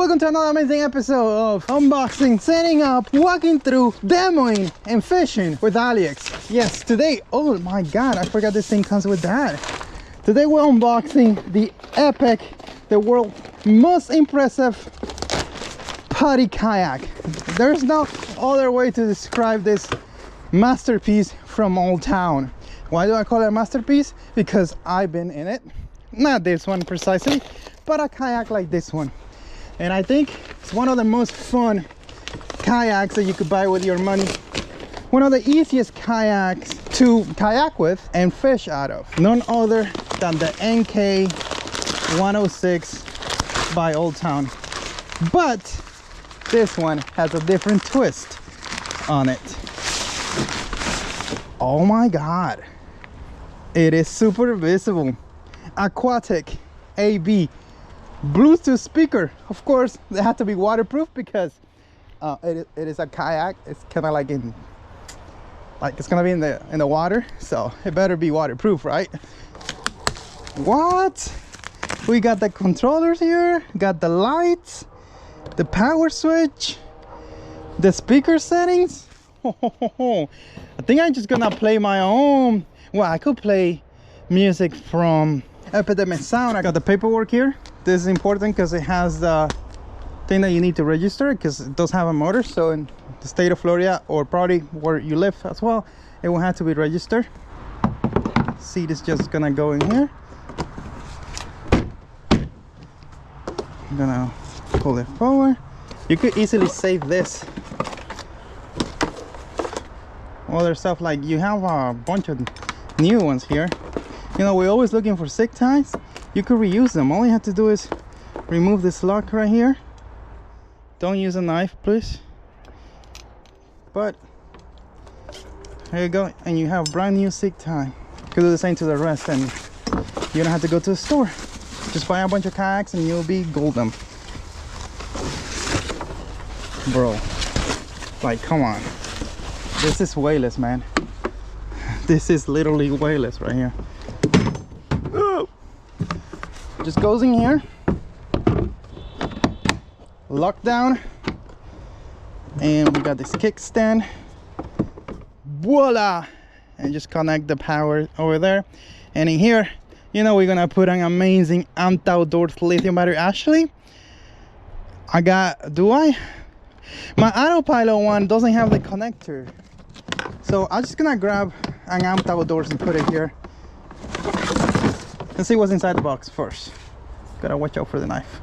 Welcome to another amazing episode of unboxing, setting up, walking through, demoing, and fishing with Aliex. Yes, today, oh my god, I forgot this thing comes with that. Today we're unboxing the epic, the world's most impressive Party Kayak. There's no other way to describe this masterpiece from Old Town. Why do I call it a masterpiece? Because I've been in it. Not this one precisely, but a kayak like this one. And I think it's one of the most fun kayaks that you could buy with your money. One of the easiest kayaks to kayak with and fish out of. None other than the MK106 by Old Town. But this one has a different twist on it. Oh my god. It is super visible. Aquatic AB. Bluetooth speaker. Of course they have to be waterproof because it is a kayak. It's kind of like it's gonna be in the water, so it better be waterproof, right? What? We got the controllers here, got the lights, the power switch, the speaker settings. I think I'm just gonna play my own. Well, I could play music from Epidemic Sound. I got the paperwork here. This is important because it has the thing that you need to register, because it does have a motor. So in the state of Florida, or probably where you live as well, it will have to be registered. Seat is just gonna go in here. I'm gonna pull it forward. You could easily save this. Other stuff, like you have a bunch of new ones here. You know, we're always looking for zip ties. You could reuse them. All you have to do is remove this lock right here. Don't use a knife, please. But there you go, and you have brand new zip tie. You could do the same to the rest, and you don't have to go to the store. Just buy a bunch of kayaks and you'll be golden. Bro, like, come on. This is weightless, man. This is literally weightless right here. Just goes in here, lock down, and we got this kickstand. Voila! And just connect the power over there. And in here, you know, we're gonna put an amazing Outdoors lithium battery. Actually, my autopilot one doesn't have the connector, so I'm just gonna grab an Outdoors and put it here. Let's see what's inside the box first. Gotta watch out for the knife.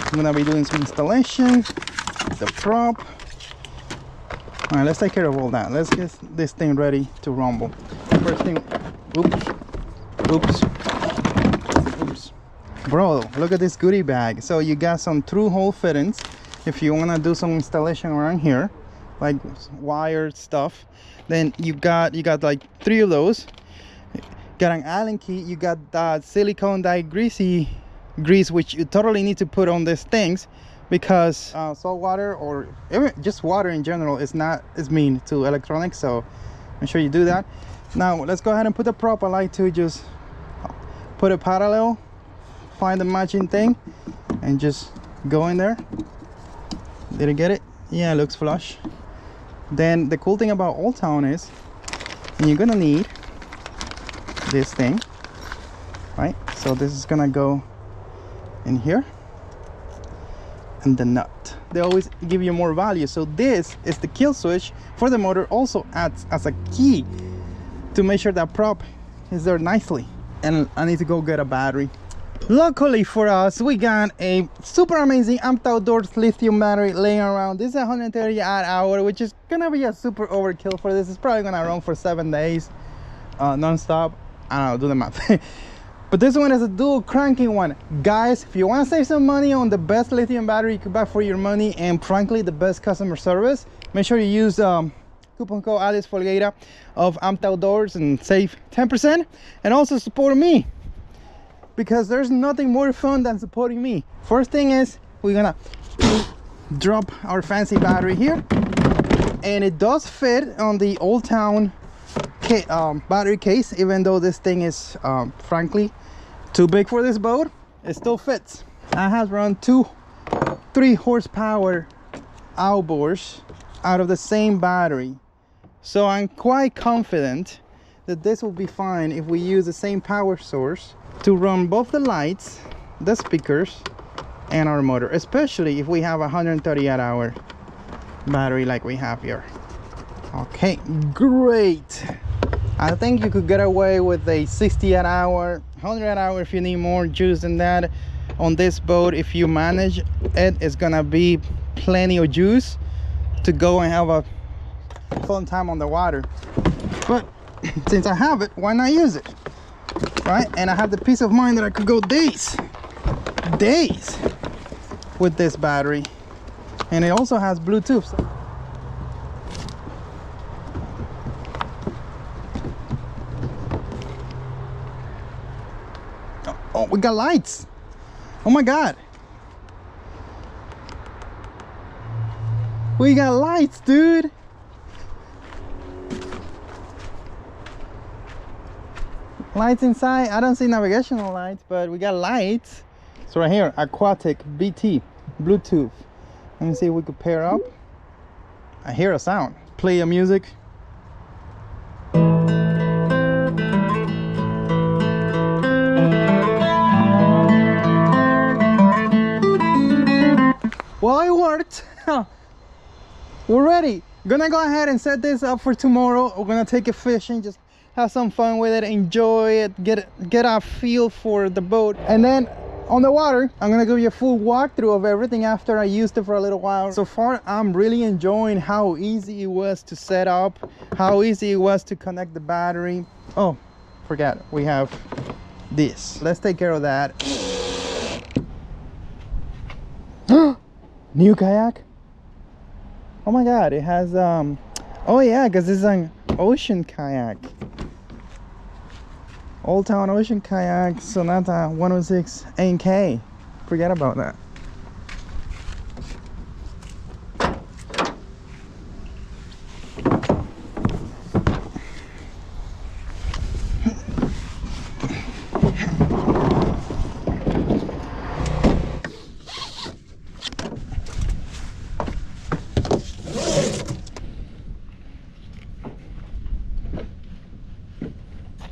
I'm gonna be doing some installation, the prop. All right, let's take care of all that. Let's get this thing ready to rumble. First thing, oops. Bro, look at this goodie bag. So you got some through hole fittings if you wanna do some installation around here, like wired stuff. Then you got like 3 of those. Got an Allen key. You got that silicone dye grease, which you totally need to put on these things, because salt water, or even just water in general, is mean to electronics. So make sure you do that. Now let's go ahead and put the prop. I like to just put it parallel, find the matching thing, and just go in there. Did I get it? Yeah, it looks flush. Then the cool thing about Old Town is you're gonna need this thing, right? So this is gonna go in here, and the nut. They always give you more value. So this is the kill switch for the motor. Also acts as a key to make sure that prop is there nicely. And I need to go get a battery. Luckily for us, we got a super amazing Outdoors lithium battery laying around. This is 130 hour, which is gonna be a super overkill for this. It's probably gonna run for 7 days non-stop. I don't know, do the math. But this one is a dual cranking one. Guys, if you want to save some money on the best lithium battery you could buy for your money, and frankly the best customer service, make sure you use coupon code ALIEXFOLGUEIRA of Outdoors and save 10%, and also support me, because there's nothing more fun than supporting me. First thing is, we're gonna drop our fancy battery here, and it does fit on the Old Town battery case. Even though this thing is frankly too big for this boat, it still fits. I have run 3 horsepower outboards out of the same battery, so I'm quite confident that this will be fine if we use the same power source to run both the lights, the speakers, and our motor, especially if we have a 138-hour battery like we have here. Okay, great. I think you could get away with a 68-hour, 100-hour if you need more juice than that. On this boat, if you manage it, it's gonna be plenty of juice to go and have a fun time on the water. But since I have it, why not use it, right? And I have the peace of mind that I could go days with this battery. And it also has Bluetooth. Oh, we got lights. Oh my god, we got lights, dude. Lights inside. I don't see navigational lights, but we got lights. So right here, aquatic BT Bluetooth. Let me see if we could pair up. I hear a sound. Play a music. Well, it worked. We're ready. Gonna go ahead and set this up for tomorrow. We're gonna take it fishing, just have some fun with it, enjoy it, get a feel for the boat. And then on the water, I'm gonna give you a full walkthrough of everything after I used it for a little while. So far, I'm really enjoying how easy it was to set up, how easy it was to connect the battery. Oh, forget it. We have this. Let's take care of that. New kayak. Oh my god, it has oh yeah, because this is an ocean kayak. Old Town Ocean Kayak, Sonata MK106 MK. Forget about that.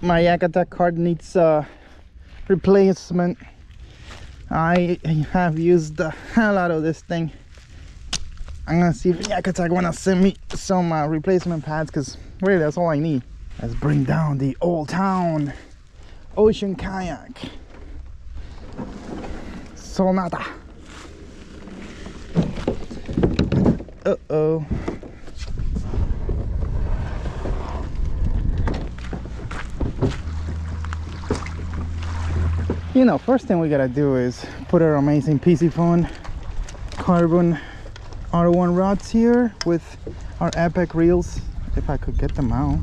My YakGadget card needs replacement. I have used the hell out of this thing. I'm gonna see if YakGadget wanna send me some replacement pads, because really that's all I need. Let's bring down the Old Town Ocean Kayak Sonata. Uh-oh. You know, first thing we gotta do is put our amazing PC phone carbon R1 rods here with our epic reels, if I could get them out.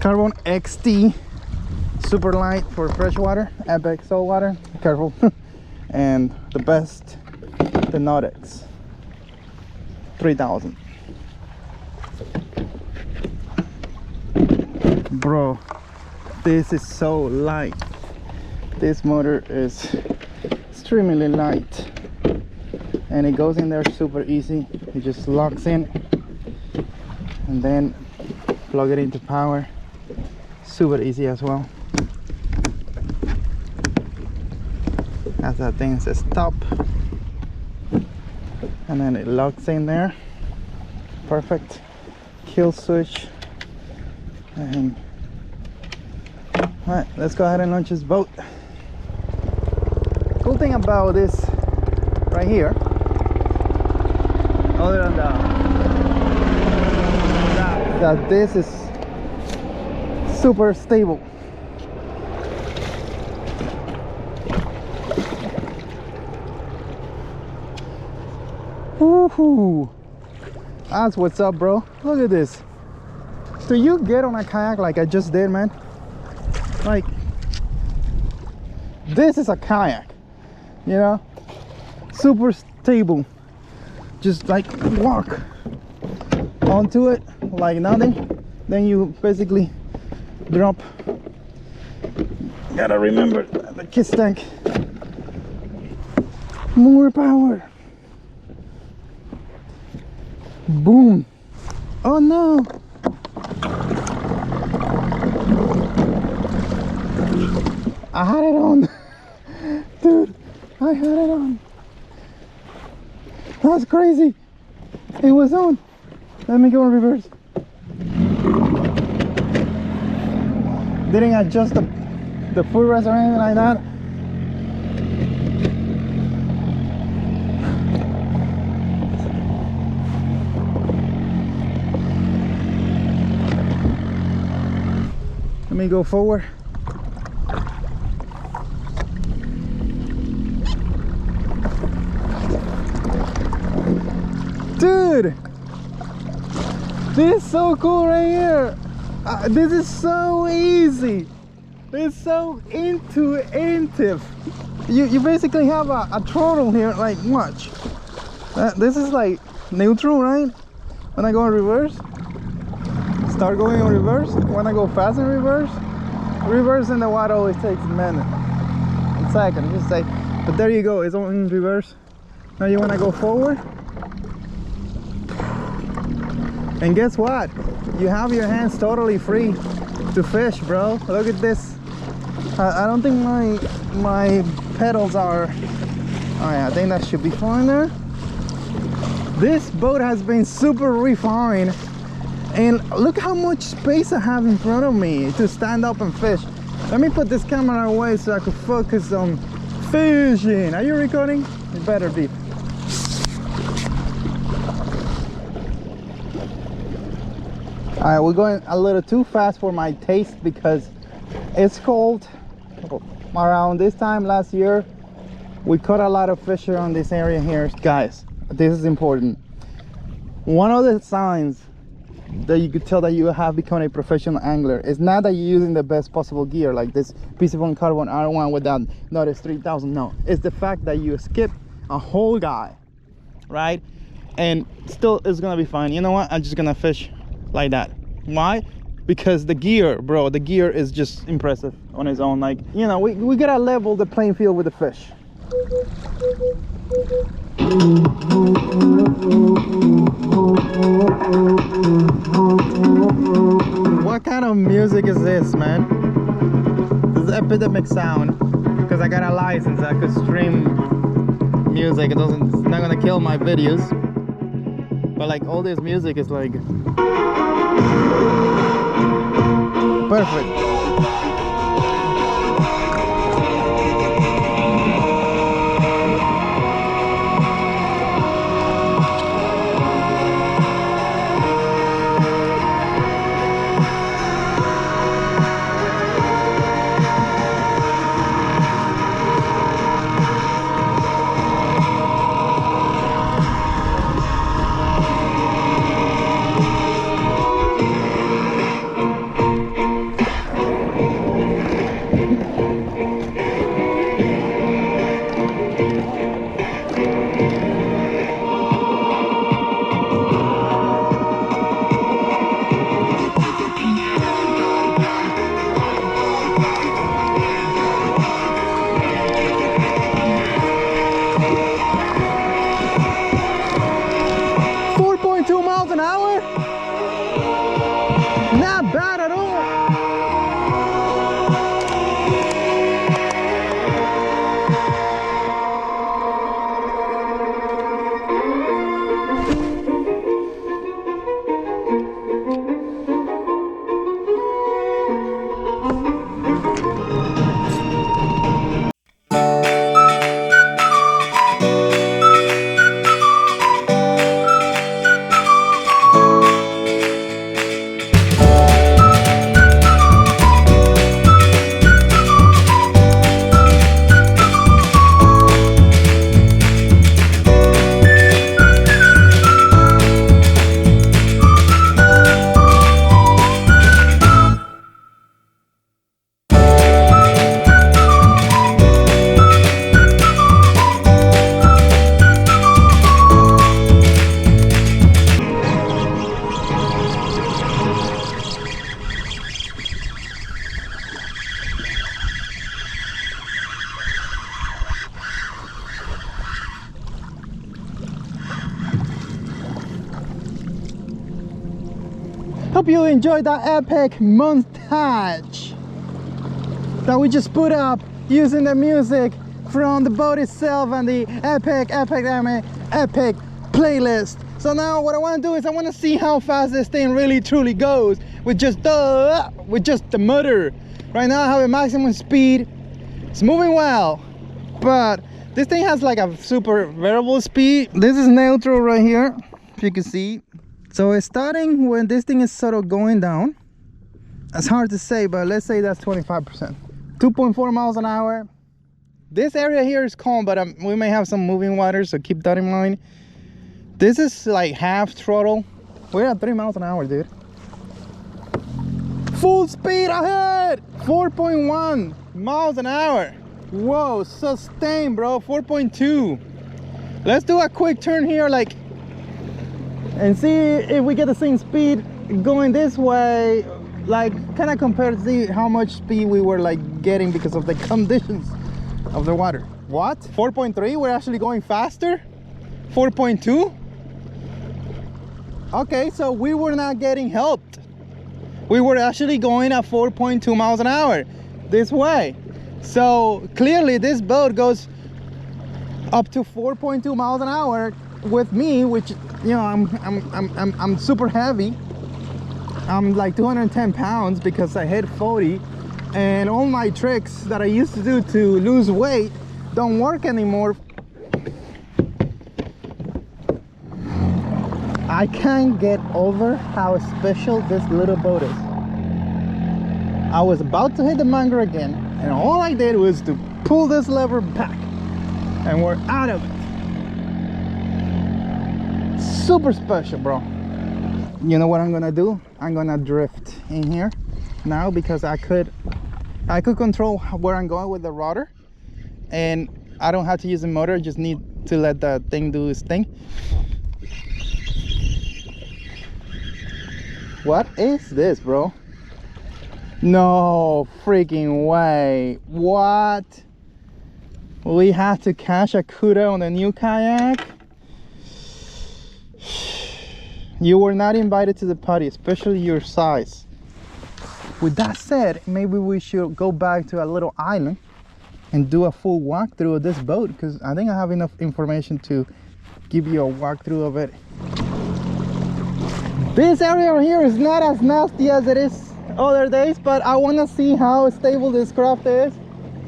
Carbon XT super light for freshwater, epic saltwater, careful. And the best, the Nautex 3000. Bro, this is so light. This motor is extremely light, and it goes in there super easy. It just locks in and then plug it into power. Super easy as well. As that thing says stop, and then it locks in there. Perfect. Kill switch. And all right, let's go ahead and launch this boat. Cool thing about this right here, other than that this is super stable. Woohoo! That's what's up, bro. Look at this. Do you get on a kayak like I just did, man? Like, this is a kayak, you know, super stable. Just like walk onto it like nothing. then you basically drop. Gotta remember the kiss tank. More power. Boom. Oh no. I had it on. Dude, I had it on. That's crazy. It was on. Let me go in reverse. Didn't adjust the footrest or anything like that. Let me go forward. Dude, this is so cool right here. This is so easy. It's so intuitive. You basically have a throttle here, like watch. This is like neutral, right? When I go in reverse, start going in reverse. When I go fast in reverse, reverse in the water always takes a minute, a second, just say. But there you go, it's all in reverse. Now you want to go forward. And guess what? You have your hands totally free to fish, bro. Look at this. I don't think my pedals are. Oh yeah, I think that should be fine there. This boat has been super refined, and look how much space I have in front of me to stand up and fish. Let me put this camera away so I can focus on fishing. Are you recording? You better be. All right, we're going a little too fast for my taste because it's cold. Around this time last year, we caught a lot of fish around this area here. Guys, this is important. One of the signs that you could tell that you have become a professional angler is not that you're using the best possible gear like this Biscayne carbon R1 with that Notice 3000. No, it's the fact that you skip a whole guy, right? And still it's gonna be fine. You know what? I'm just gonna fish like that. Why? Because the gear, bro, the gear is just impressive on its own. Like, you know, we gotta level the playing field with the fish. What kind of music is this, man? This is epidemic sound. Because I got a license, I could stream music. It's not gonna kill my videos. But like all this music is like perfect. 4.2 miles an hour? Not bad at all. Hope you enjoyed that epic montage that we just put up using the music from the boat itself and the epic playlist. So now what I want to do is I want to see how fast this thing really truly goes with just the motor. Right now I have a maximum speed. It's moving well, but this thing has like a super variable speed. This is neutral right here, if you can see. So it's starting when this thing is sort of going down. It's hard to say, but let's say that's 25%. 2.4 miles an hour. This area here is calm, but we may have some moving water, so keep that in mind. This is like half throttle. We're at 3 miles an hour, dude. Full speed ahead! 4.1 miles an hour. Whoa, sustain, bro. 4.2. Let's do a quick turn here, like, and see if we get the same speed going this way, like kind of compare to see how much speed we were like getting because of the conditions of the water. What? 4.3? We're actually going faster? 4.2? Okay, so we were not getting helped. We were actually going at 4.2 miles an hour this way. So clearly this boat goes up to 4.2 miles an hour with me, which, you know, I'm super heavy. I'm like 210 pounds because I hit 40, and all my tricks that I used to do to lose weight don't work anymore. I can't get over how special this little boat is. I was about to hit the mangrove again, and all I did was to pull this lever back, and we're out of it. Super special, bro. You know what I'm gonna do? I'm gonna drift in here now because I could control where I'm going with the rudder, and I don't have to use the motor. I just need to let the thing do its thing. What is this, bro? No freaking way. What? We have to cash a kuda on the new kayak? You were not invited to the party, especially your size. With that said, maybe we should go back to a little island and do a full walkthrough of this boat, because I think I have enough information to give you a walkthrough of it. This area over here is not as nasty as it is other days, but I want to see how stable this craft is.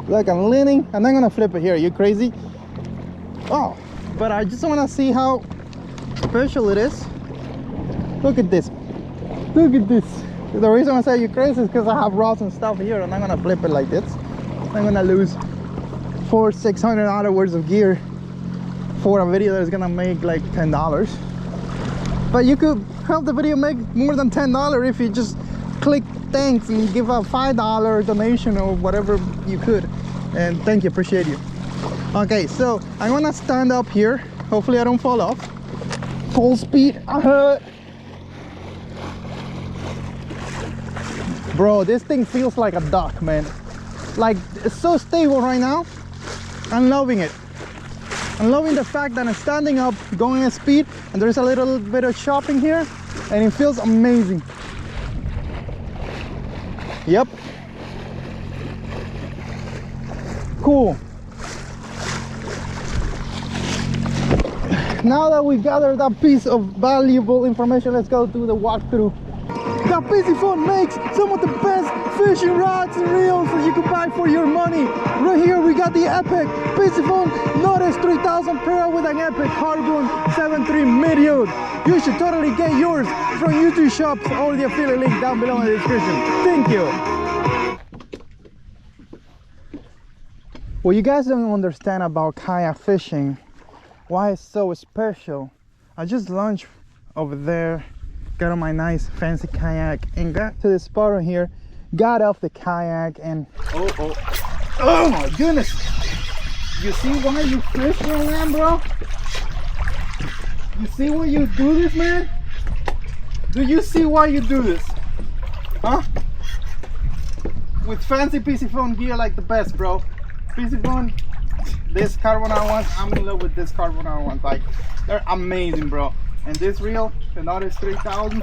Look, I'm leaning. I'm not gonna flip it here. Are you crazy? Oh, but I just want to see how special it is. Look at this. Look at this. The reason I say you're crazy is because I have rods and stuff here. I'm not gonna flip it like this. I'm gonna lose $400-600 worth of gear for a video that's gonna make like $10. But you could help the video make more than $10 if you just click thanks and give a $5 donation or whatever you could. And thank you, appreciate you. Okay, so I'm gonna stand up here. Hopefully I don't fall off. Full speed ahead. Bro, this thing feels like a duck, man. Like, it's so stable right now. I'm loving it. I'm loving the fact that I'm standing up, going at speed, and there's a little bit of chopping here, and it feels amazing. Yep. Cool. Now that we gathered that piece of valuable information, let's go do the walkthrough. The Bixpy makes some of the best fishing rods and reels that you can buy for your money. Right here we got the epic Bixpy Nicest 3000 Pro with an epic Carbon 7.3 medium. You should totally get yours from YouTube shops or the affiliate link down below in the description. Thank you. What you guys don't understand about kayak fishing, why it's so special. I just launched over there, got on my nice fancy kayak and got to this spot right here, got off the kayak and oh my goodness, you see why you fish on land, bro? You see why you do this, man? Do you see why you do this? Huh? With fancy Bixpy gear like the best, bro. Bixpy, this carbon R1, I'm in love with this carbon R1. Like, they're amazing, bro. And this reel, the Nicest 3000,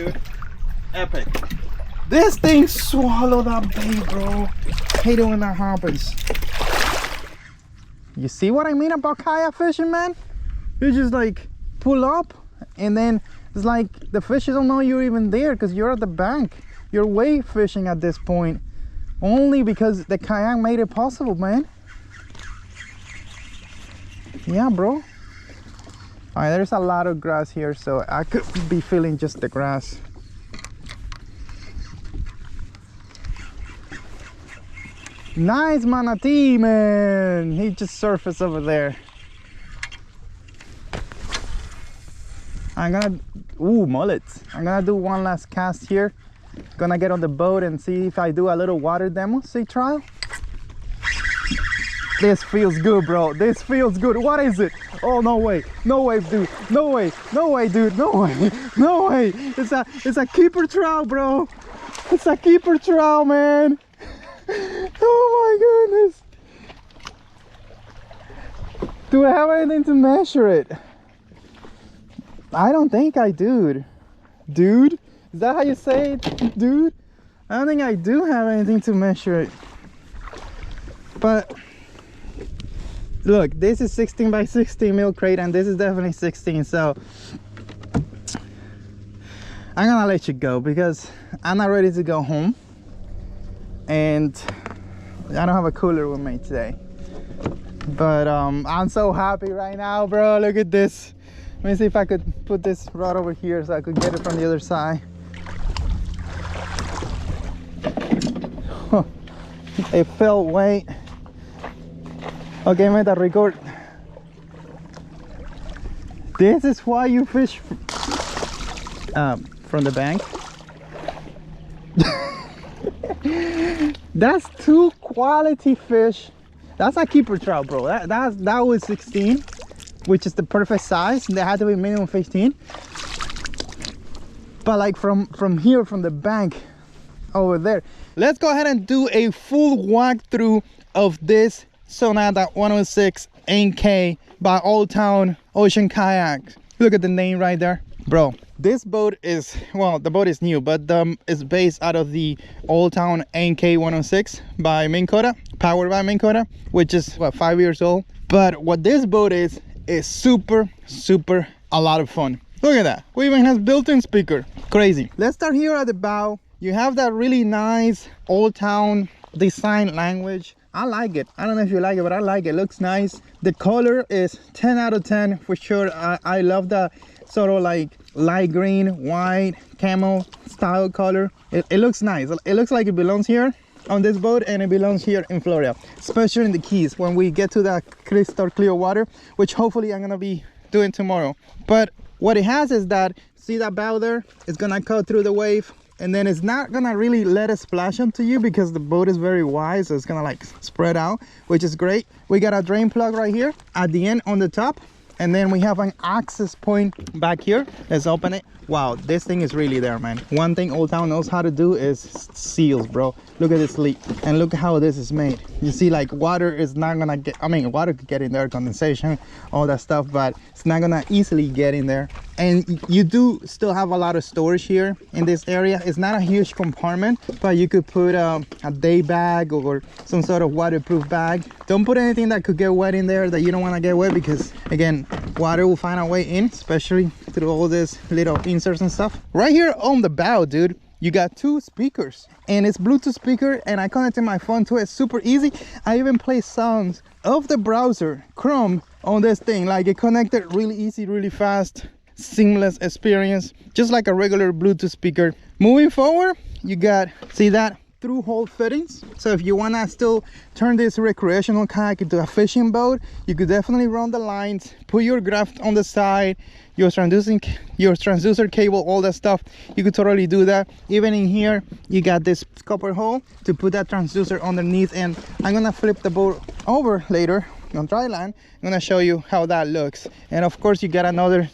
dude. Epic. This thing swallowed that bait, bro. Hate it when that happens. You see what I mean about kayak fishing, man? You just like pull up and then it's like the fishes don't know you're even there because you're at the bank. You're wave fishing at this point. Only because the kayak made it possible, man. Yeah, bro. All right, there's a lot of grass here, so I could be feeling just the grass. Nice manatee, man. He just surfaced over there. I'm gonna, ooh, mullets. I'm gonna do one last cast here. Gonna get on the boat and see if I do a little water demo, see trial. This feels good, bro. This feels good. What is it? Oh, no way. No way, dude. No way. No way, dude. No way. No way. It's a keeper trout, bro. It's a keeper trout, man. Oh my goodness. Do I have anything to measure it? I don't think I do. Dude? Is that how you say it? Dude? I don't think I do have anything to measure it. But look, this is 16 by 16 milk crate and this is definitely 16, so I'm gonna let you go because I'm not ready to go home and I don't have a cooler with me today. But I'm so happy right now, bro. Look at this. Let me see if I could put this rod over here so I could get it from the other side. It felt weight. Okay, meta, record. This is why you fish from the bank. That's two quality fish. That's a keeper trout, bro. That was 16, which is the perfect size. They had to be minimum 15. But like from here, from the bank over there. Let's go ahead and do a full walkthrough of this Sonata 106 MK by Old Town Ocean Kayaks. Look at the name right there, bro. This boat is, well, the boat is new, but it's based out of the Old Town MK106 by Minn Kota, powered by Minn Kota, which is what, 5 years old. But what this boat is super a lot of fun. Look at that. We even has built-in speaker. Crazy. Let's start here at the bow. You have that really nice Old Town design language. I like it. I don't know if you like it, but I like it. Looks nice. The color is 10 out of 10 for sure. I love the sort of like light green, white, camel style color. It looks nice. It looks like it belongs here on this boat and it belongs here in Florida, especially in the Keys when we get to that crystal clear water, which hopefully I'm gonna be doing tomorrow. But what it has is that, see that bow there? It's gonna cut through the wave and then it's not gonna really let it splash onto you because the boat is very wide, so it's gonna like spread out, which is great. We got a drain plug right here at the end on the top, and then we have an access point back here. Let's open it. Wow, this thing is really there, man. One thing Old Town knows how to do is seals, bro. Look at this leak and look how this is made. You see, like, water is not gonna get, I mean, water could get in there, condensation, all that stuff, but it's not gonna easily get in there. And you do still have a lot of storage here in this area. It's not a huge compartment, but you could put a day bag or some sort of waterproof bag. Don't put anything that could get wet in there that you don't want to get wet, because again, water will find a way in, especially through all this little inserts and stuff. Right here on the bow, dude, you got two speakers and it's Bluetooth speaker, and I connected my phone to it super easy. I even play sounds of the browser Chrome on this thing. Like, it connected really easy, really fast, seamless experience, just like a regular Bluetooth speaker. Moving forward, you got, see that, through hole fittings. So if you want to still turn this recreational kayak into a fishing boat, you could definitely run the lines, put your graft on the side, your transducer cable, all that stuff. You could totally do that. Even in here, you got this copper hole to put that transducer underneath, and I'm gonna flip the boat over later on dry land. I'm gonna show you how that looks. And of course, you got another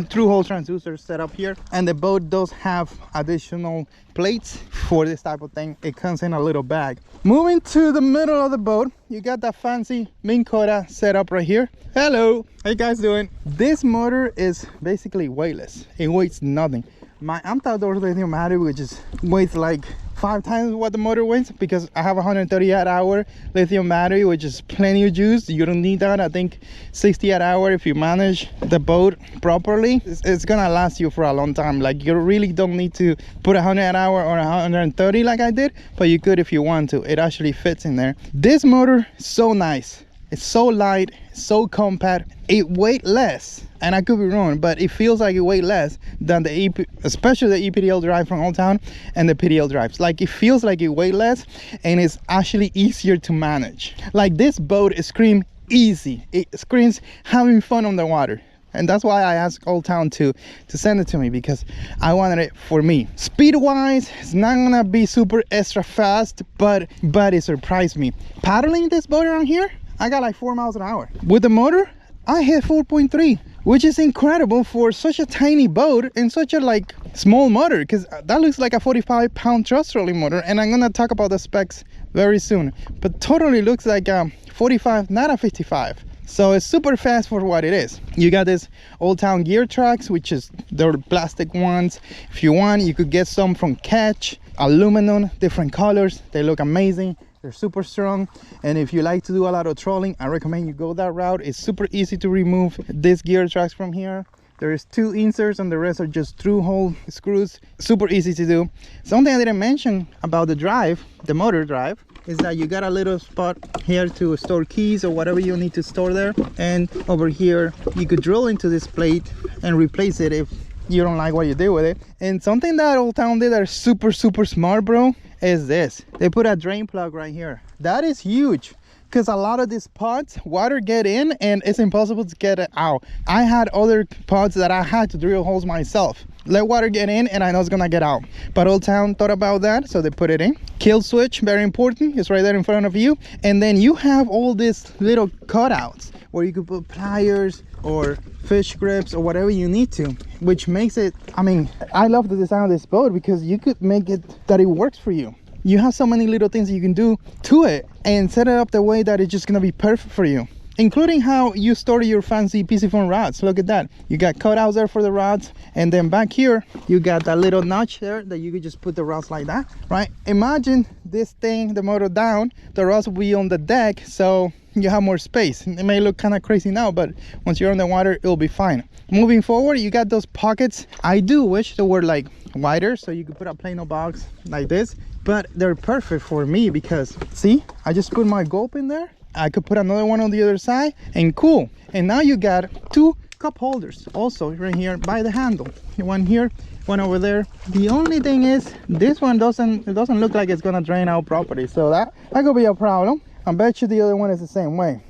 through hole transducer set up here, and the boat does have additional plates for this type of thing. It comes in a little bag. Moving to the middle of the boat, you got that fancy Minn Kota set up right here. Hello, how you guys doing? This motor is basically weightless. It weighs nothing. my outdoor lithium battery, which is weighs like 5 times what the motor weighs, because I have 130 watt-hour lithium battery, which is plenty of juice. You don't need that. I think 60 watt-hour, if you manage the boat properly, it's gonna last you for a long time. Like, you really don't need to put 100 watt-hour or 130 like I did, but you could if you want to. It actually fits in there. This motor is so nice. It's so light, so compact. It weighs less, and I could be wrong, but it feels like it weighs less than the EP, especially the EPDL drive from Old Town and the PDL drives. Like, it feels like it weighs less, and it's actually easier to manage. Like, this boat screams easy. It screams having fun on the water. And that's why I asked Old Town to send it to me, because I wanted it for me. Speed wise, it's not gonna be super extra fast, but it surprised me. Paddling this boat around here, I got like 4 miles an hour. With the motor, I hit 4.3, which is incredible for such a tiny boat and such a like small motor, because that looks like a 45-pound thrust trolling motor, and I'm gonna talk about the specs very soon. But totally looks like a 45, not a 55. So it's super fast for what it is. You got this Old Town gear tracks, which is the plastic ones. If you want, you could get some from Catch, aluminum, different colors. They look amazing. They're super strong, and if you like to do a lot of trolling, I recommend you go that route. It's super easy to remove these gear tracks from here. There's 2 inserts and the rest are just through hole screws. Super easy to do. Something I didn't mention about the drive, the motor drive, is that you got a little spot here to store keys or whatever you need to store there, and over here you could drill into this plate and replace it if you don't like what you did with it. And something that Old Town did that is super smart, bro, is this. They put a drain plug right here. That is huge, because a lot of these pots, water get in and it's impossible to get it out. I had other pots that I had to drill holes myself. Let water get in and I know it's gonna get out. But Old Town thought about that, so they put it in. Kill switch, very important, it's right there in front of you. And then you have all these little cutouts where you could put pliers or fish grips or whatever you need to, which makes it, I mean, I love the design of this boat because you could make it that it works for you. You have so many little things you can do to it and set it up the way that it's just gonna be perfect for you, including how you store your fancy PC foam rods. Look at that. You got cutouts there for the rods, and then back here you got that little notch there that you could just put the rods like that, right? Imagine this thing, the motor down, the rods will be on the deck, so you have more space. It may look kind of crazy now, but once you're on the water, it'll be fine. Moving forward, you got those pockets. I do wish they were like wider, so you could put a Plano box like this, but they're perfect for me because, see, I just put my gulp in there. I could put another one on the other side, and cool. And now you got 2 cup holders also right here by the handle. One here, one over there. The only thing is this one doesn't look like it's gonna drain out properly, so that could be a problem. I bet you the other one is the same way.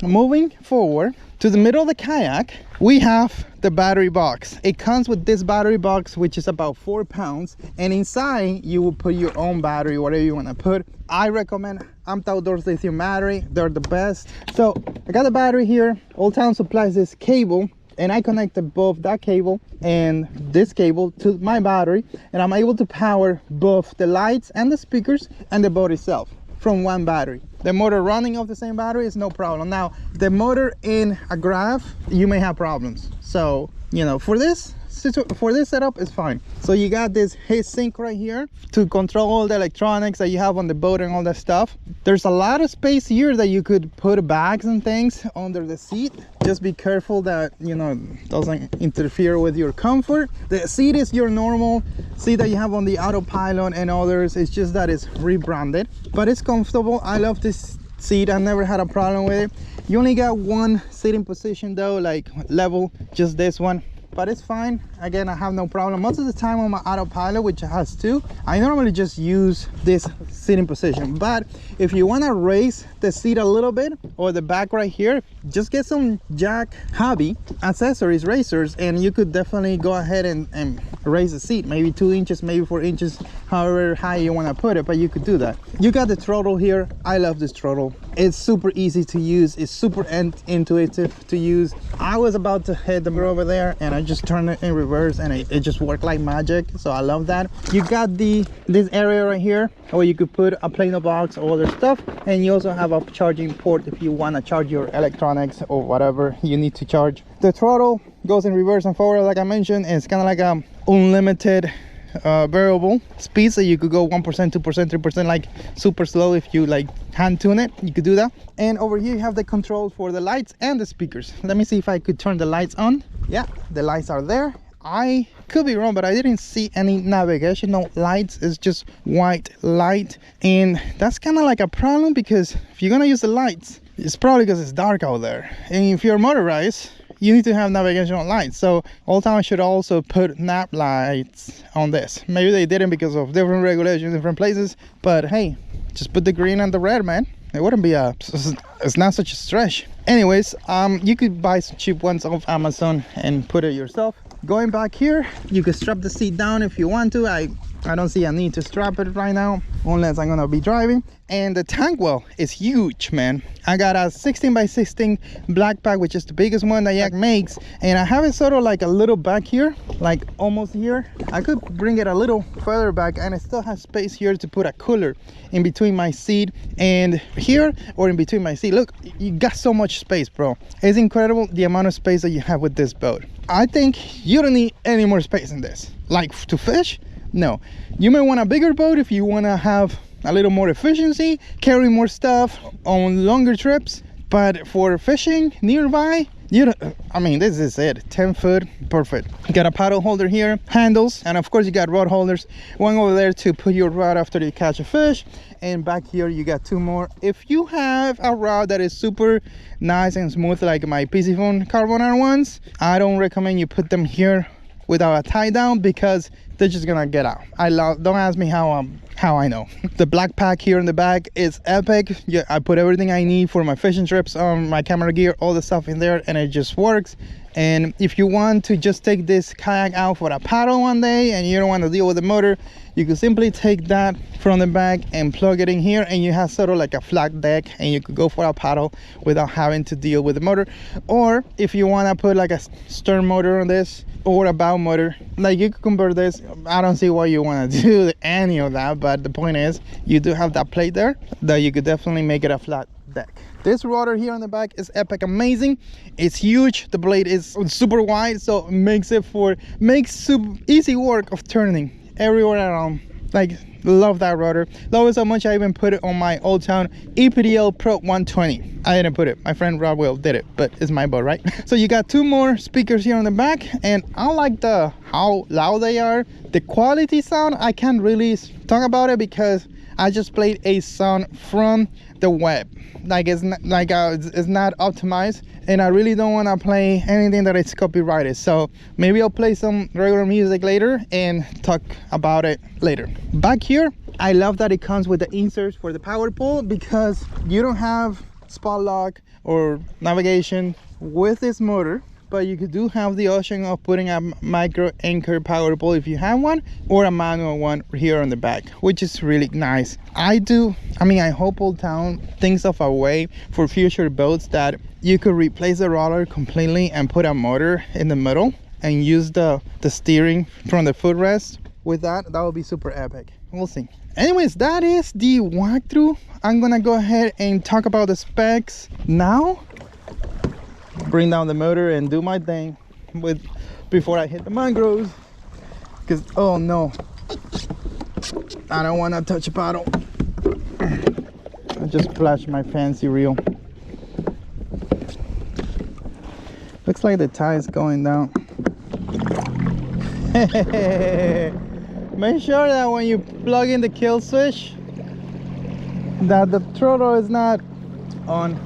Moving forward to the middle of the kayak, we have the battery box. It comes with this battery box, which is about 4 pounds, and inside you will put your own battery, whatever you want to put. I recommend Outdoors lithium battery. They're the best. So I got the battery here. Old Town supplies this cable, and I connected both that cable and this cable to my battery, and I'm able to power both the lights and the speakers and the boat itself from one battery. The motor running off the same battery is no problem. Now, the motor in a graph, you may have problems. So, you know, for this setup, it's fine. So you got this heat sink right here to control all the electronics that you have on the boat and all that stuff. There's a lot of space here that you could put bags and things under the seat. Just be careful that, you know, it doesn't interfere with your comfort. The seat is your normal seat that you have on the autopilot and others. It's just that it's rebranded, but it's comfortable. I love this seat. I never had a problem with it. You only got one sitting position though, like level, just this one, but it's fine. Again, I have no problem. Most of the time on my autopilot, which has 2, I normally just use this sitting position. But if you want to raise the seat a little bit, or the back right here, just get some jack hobby accessories, racers, and you could definitely go ahead and raise the seat, maybe 2 inches, maybe 4 inches, however high you want to put it, but you could do that. You got the throttle here. I love this throttle. It's super easy to use. It's super intuitive to use. I was about to hit the mirror over there, and I just turned it in reverse, and it just worked like magic. So I love that. You got this area right here where you could put a Plano box or other stuff, and you also have a charging port if you want to charge your electronics or whatever you need to charge. The throttle goes in reverse and forward, like I mentioned. It's kind of like unlimited variable speed, so you could go 1%, 2%, 3%, like super slow. If you like hand tune it, you could do that. And over here you have the controls for the lights and the speakers. Let me see if I could turn the lights on. Yeah, the lights are there. I could be wrong, but I didn't see any navigational lights. It's just white light, and that's kind of like a problem, because if you're gonna use the lights, it's probably because it's dark out there. And if you're motorized, you need to have navigational lights. So Old Town should also put nav lights on this. Maybe they didn't because of different regulations in different places, but hey, just put the green and the red, man. It wouldn't be it's not such a stretch. Anyways, you could buy some cheap ones off Amazon and put it yourself. Going back here, you can strap the seat down if you want to. I don't see a need to strap it right now unless I'm gonna be driving. And the tank well is huge, man. I got a 16 by 16 black pack, which is the biggest one that Yak makes, and I have it sort of like a little back here, like almost here. I could bring it a little further back, and I still have space here to put a cooler in between my seat and here, or in between my seat. Look, you got so much space, bro. It's incredible the amount of space that you have with this boat. I think you don't need any more space in this. Like to fish, no. You may want a bigger boat if you want to have a little more efficiency, carry more stuff on longer trips, but for fishing nearby, you don't, I mean, this is it. 10 foot, perfect. You got a paddle holder here, handles, and of course you got rod holders. One over there to put your rod after you catch a fish, and back here you got two more. If you have a rod that is super nice and smooth like my PC Phone Carbonite ones, I don't recommend you put them here without a tie down, because they're just gonna get out. Don't ask me how I know. The black pack here in the back is epic. Yeah, I put everything I need for my fishing trips, my camera gear, all the stuff in there, and it just works. And if you want to just take this kayak out for a paddle one day and you don't want to deal with the motor, you can simply take that from the back and plug it in here, and you have sort of like a flat deck, and you could go for a paddle without having to deal with the motor. Or if you want to put like a stern motor on this, or a bow motor, like you could convert this. I don't see why you want to do any of that, but the point is you do have that plate there that you could definitely make it a flat deck. This rudder here on the back is epic, amazing. It's huge. The blade is super wide, so it makes super easy work of turning everywhere around. Like, love that rudder. Love it so much I even put it on my Old Town EPDL Pro 120. I didn't put it, my friend Rob Will did it, but it's my boat, right? So you got two more speakers here on the back, and I like how loud they are. The quality sound, I can't really talk about it because I just played a sound from the web. Like it's not optimized, and I really don't want to play anything that is copyrighted. So maybe I'll play some regular music later and talk about it later. Back here, I love that it comes with the inserts for the power pole, because you don't have spot lock or navigation with this motor, but you do have the option of putting a micro anchor power pole if you have one, or a manual one here on the back, which is really nice. I hope Old Town thinks of a way for future boats that you could replace the rudder completely and put a motor in the middle and use the steering from the footrest. With that would be super epic. We'll see. Anyways, that is the walkthrough. I'm gonna go ahead and talk about the specs now. Bring down the motor and do my thing before I hit the mangroves, because oh no, I don't want to touch a paddle. I just flashed my fancy reel. Looks like the tide is going down. Make sure that when you plug in the kill switch that the throttle is not on.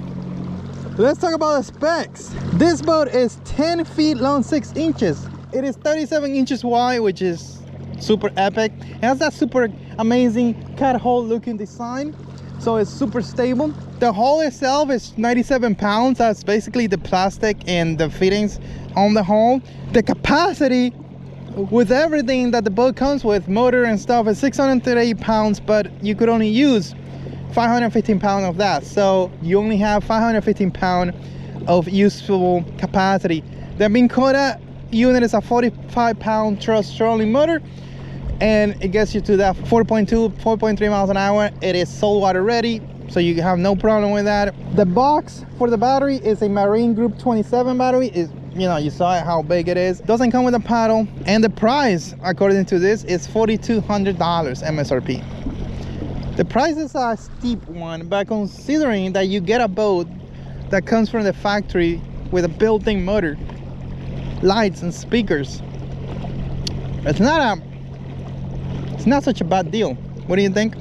Let's talk about the specs. This boat is 10 feet long, 6 inches. It is 37 inches wide, which is super epic. It has that super amazing cat hole looking design, so it's super stable. The hull itself is 97 pounds. That's basically the plastic and the fittings on the hull. The capacity with everything that the boat comes with, motor and stuff, is 638 pounds, but you could only use 515 pounds of that, so you only have 515 pounds of useful capacity. The Minn Kota unit is a 45-pound thrust trolling motor, and it gets you to that 4.3 miles an hour. It is saltwater ready, so you have no problem with that. The box for the battery is a Marine Group 27 battery. It's You know, you saw how big it is. Doesn't come with a paddle, and the price according to this is $4,200 MSRP. The price is a steep one, but considering that you get a boat that comes from the factory with a built-in motor, lights and speakers, it's not such a bad deal. What do you think?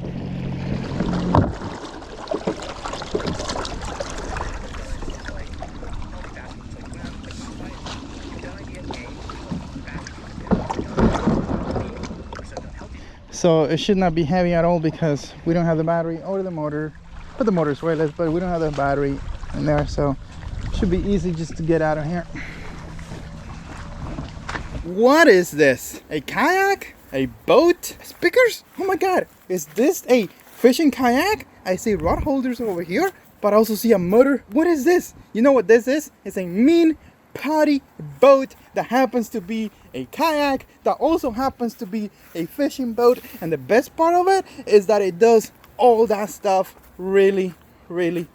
So it should not be heavy at all because we don't have the battery or the motor. But the motor is weightless, but we don't have the battery in there, so it should be easy just to get out of here. What is this? A kayak? A boat? Speakers? Oh my god, is this a fishing kayak? I see rod holders over here, but I also see a motor. What is this? You know what this is? It's a mean party boat that happens to be a kayak, that also happens to be a fishing boat, and the best part of it is that it does all that stuff really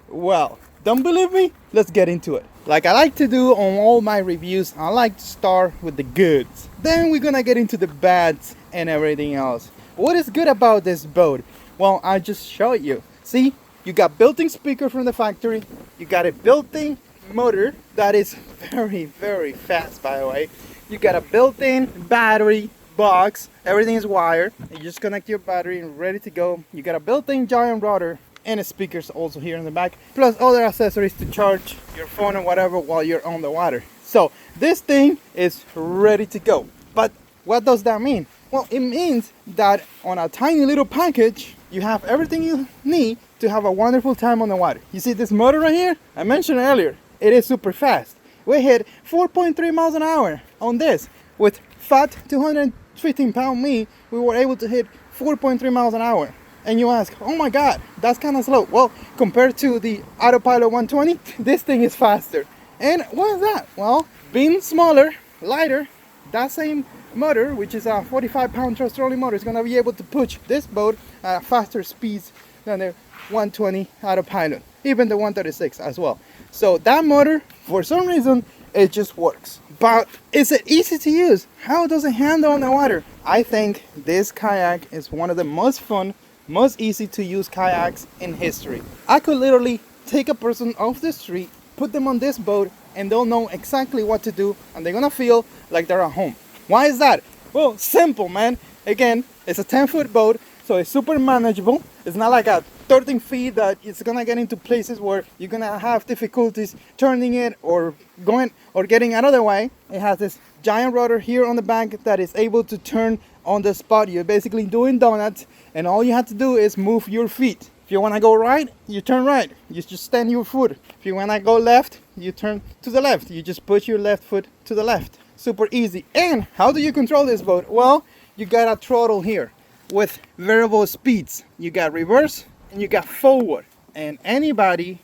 well. Don't believe me? Let's get into it. Like I like to do on all my reviews, I like to start with the goods, then we're gonna get into the bads and everything else. What is good about this boat? Well, I just showed you. See, you got built-in speaker from the factory, you got a built-in motor that is very fast, by the way. You got a built-in battery box, everything is wired. You just connect your battery and ready to go. You got a built-in giant rudder and a speakers also here in the back, plus other accessories to charge your phone or whatever while you're on the water. So this thing is ready to go. But what does that mean? Well, it means that on a tiny little package you have everything you need to have a wonderful time on the water. You see this motor right here? I mentioned earlier, it is super fast. We hit 4.3 miles an hour on this. With fat 215-pound me, we were able to hit 4.3 miles an hour. And you ask, oh my god, that's kind of slow. Well, compared to the Autopilot 120, this thing is faster. And what is that? Well, being smaller, lighter, that same motor, which is a 45-pound thrust trolling motor, is going to be able to push this boat at faster speeds than the 120 Autopilot, even the 136 as well. So that motor, for some reason, it just works. But is it easy to use? How does it handle on the water? I think this kayak is one of the most fun, most easy to use kayaks in history. I could literally take a person off the street, put them on this boat, and they'll know exactly what to do, and they're gonna feel like they're at home. Why is that? Well, simple, man. Again, it's a 10-foot boat, so it's super manageable. It's not like a 13 feet that it's gonna get into places where you're gonna have difficulties turning it or going or getting out of the way. It has this giant rudder here on the back that is able to turn on the spot. You're basically doing donuts, and all you have to do is move your feet. If you want to go right, you turn right. You just stand your foot. If you want to go left, you turn to the left. You just push your left foot to the left. Super easy. And how do you control this boat? Well, you got a throttle here with variable speeds. You got reverse and you got forward. And anybody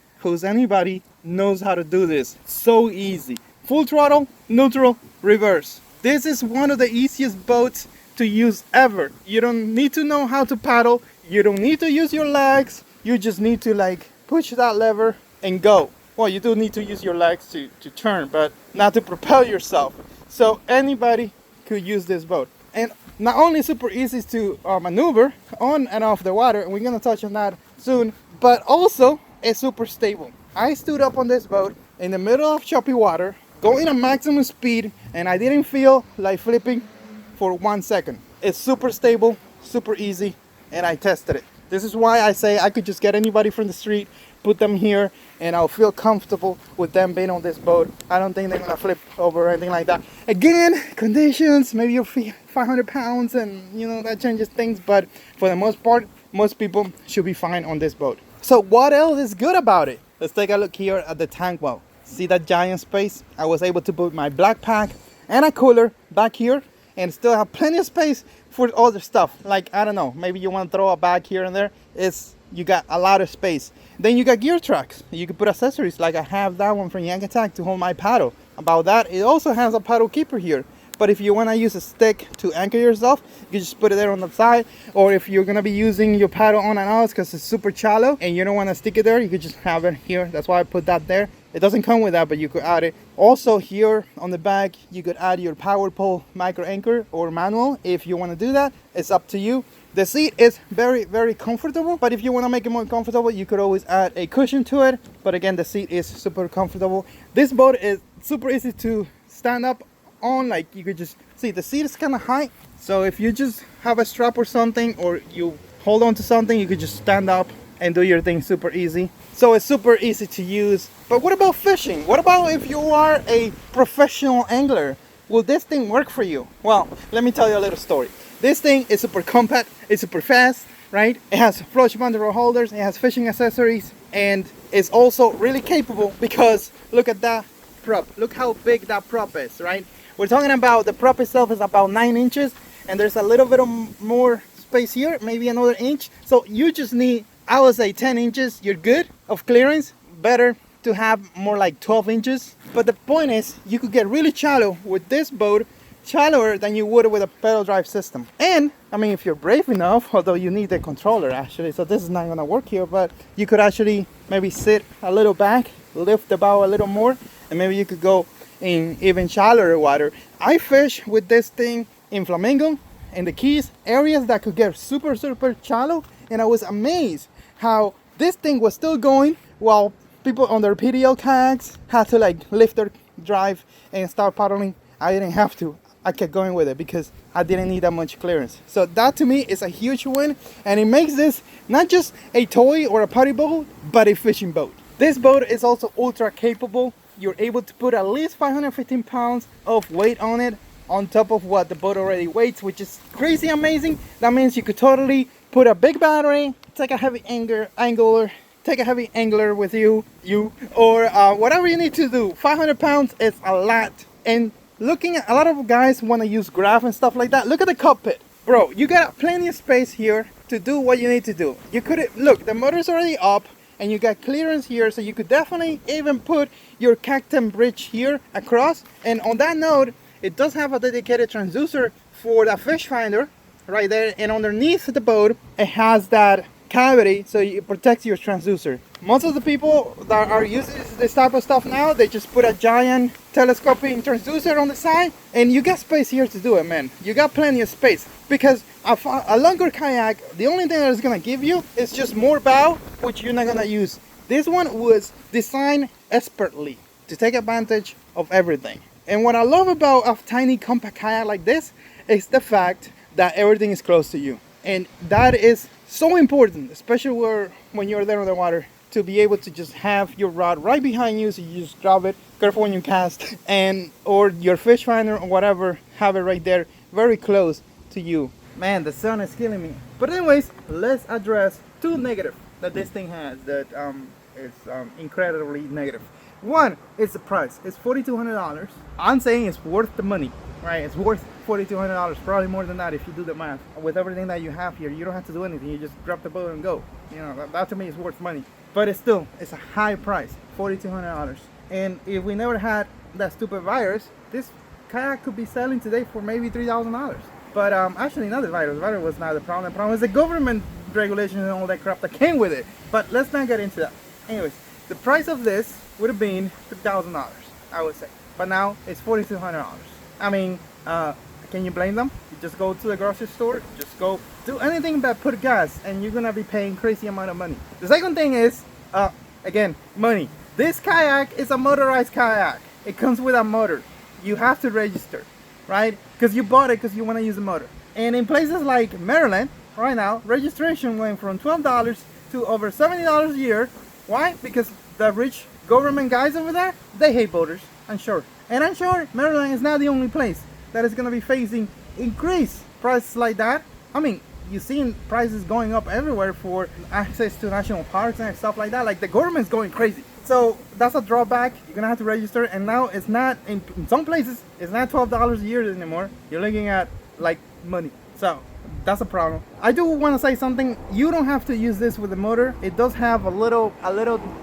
knows how to do this. So easy. Full throttle, neutral, reverse. This is one of the easiest boats to use ever. You don't need to know how to paddle. You don't need to use your legs. You just need to like push that lever and go. Well, you do need to use your legs to turn, but not to propel yourself. So anybody could use this boat. And not only super easy to maneuver on and off the water, and we're gonna touch on that soon, but also it's super stable. I stood up on this boat in the middle of choppy water, going at maximum speed, and I didn't feel like flipping for 1 second. It's super stable, super easy, and I tested it. This is why I say I could just get anybody from the street, put them here, and I'll feel comfortable with them being on this boat. I don't think they're gonna flip over or anything like that. Again, conditions, maybe you're 500 pounds and you know that changes things, but for the most part, most people should be fine on this boat. So what else is good about it? Let's take a look here at the tank well. See that giant space? I was able to put my black pack and a cooler back here and still have plenty of space for other stuff. Like, I don't know, maybe you want to throw a bag here and there. You got a lot of space. Then you got gear tracks. You can put accessories, like I have that one from YakGadget to hold my paddle. About that, it also has a paddle keeper here. But if you want to use a stick to anchor yourself, you can just put it there on the side. Or if you're going to be using your paddle on and off because it's super shallow and you don't want to stick it there, you could just have it here. That's why I put that there. It doesn't come with that, but you could add it. Also here on the back, you could add your power pole micro anchor or manual. If you want to do that, it's up to you. The seat is very, very comfortable, but if you want to make it more comfortable, you could always add a cushion to it. But again, the seat is super comfortable. This boat is super easy to stand up on. Like, you could just see the seat is kind of high, so if you just have a strap or something, or you hold on to something, you could just stand up and do your thing super easy. So it's super easy to use. But what about fishing? What about if you are a professional angler? Will this thing work for you? Well, let me tell you a little story. This thing is super compact, it's super fast, right? It has flush mounted rod holders, it has fishing accessories, and it's also really capable because look at that prop. Look how big that prop is, right? We're talking about the prop itself is about 9 inches, and there's a little bit of more space here, maybe another inch. So you just need, I would say 10 inches, you're good of clearance. Better to have more like 12 inches. But the point is, you could get really shallow with this boat, shallower than you would with a pedal drive system. And I mean, if you're brave enough, although you need the controller actually, so this is not gonna work here, but you could actually maybe sit a little back, lift the bow a little more, and maybe you could go in even shallower water. I fish with this thing in Flamingo, in the Keys, areas that could get super, super shallow, and I was amazed how this thing was still going while people on their PDL kayaks had to like lift their drive and start paddling. I didn't have to. I kept going with it because I didn't need that much clearance. So that to me is a huge win, and it makes this not just a toy or a party boat, but a fishing boat. This boat is also ultra capable. You're able to put at least 515 pounds of weight on it, on top of what the boat already weighs, which is crazy amazing. That means you could totally put a big battery, take a heavy angler with you, or whatever you need to do. 500 pounds is a lot. And looking at a lot of guys want to use graph and stuff like that. Look at the cockpit, bro. You got plenty of space here to do what you need to do. You could look, the motor's already up, and you got clearance here, so you could definitely even put your Cactus bridge here across. And on that note, it does have a dedicated transducer for the fish finder right there, and underneath the boat it has that cavity, so it protects your transducer. Most of the people that are using this type of stuff now, they just put a giant telescoping transducer on the side, and you got space here to do it, man. You got plenty of space, because a longer kayak, the only thing that it's gonna give you is just more bow, which you're not gonna use. This one was designed expertly to take advantage of everything. And what I love about a tiny compact kayak like this is the fact that everything is close to you, and that is so important, especially when you're there on the water, to be able to just have your rod right behind you, so you just drop it, careful when you cast, and or your fish finder or whatever, have it right there, very close to you. Man, the sun is killing me. But anyways, let's address two negatives that this thing has that is incredibly negative. One is the price. It's $4,200. I'm saying it's worth the money, right? It's worth $4,200, probably more than that if you do the math. With everything that you have here, you don't have to do anything. You just drop the boat and go. You know, that to me is worth money. But it's still, it's a high price, $4,200. And if we never had that stupid virus, this kayak could be selling today for maybe $3,000. But actually not the virus. The virus was not the problem. The problem is the government regulations and all that crap that came with it. But let's not get into that. Anyways, the price of this would have been $2,000, I would say. But now it's $4,200. I mean, can you blame them? You just go to the grocery store, just go do anything but put gas, and you're gonna be paying crazy amount of money. The second thing is, again, money. This kayak is a motorized kayak. It comes with a motor. You have to register, right? Because you bought it because you want to use the motor. And in places like Maryland, right now, registration went from $12 to over $70 a year. Why? Because the rich government guys over there, they hate boaters, I'm sure. And I'm sure Maryland is not the only place that is going to be facing increased prices like that. I mean, you've seen prices going up everywhere for access to national parks and stuff like that. Like, the government's going crazy. So that's a drawback. You're going to have to register. And now it's not, in some places, it's not $12 a year anymore. You're looking at, like, money. So that's a problem. I do want to say something. You don't have to use this with the motor. It does have a little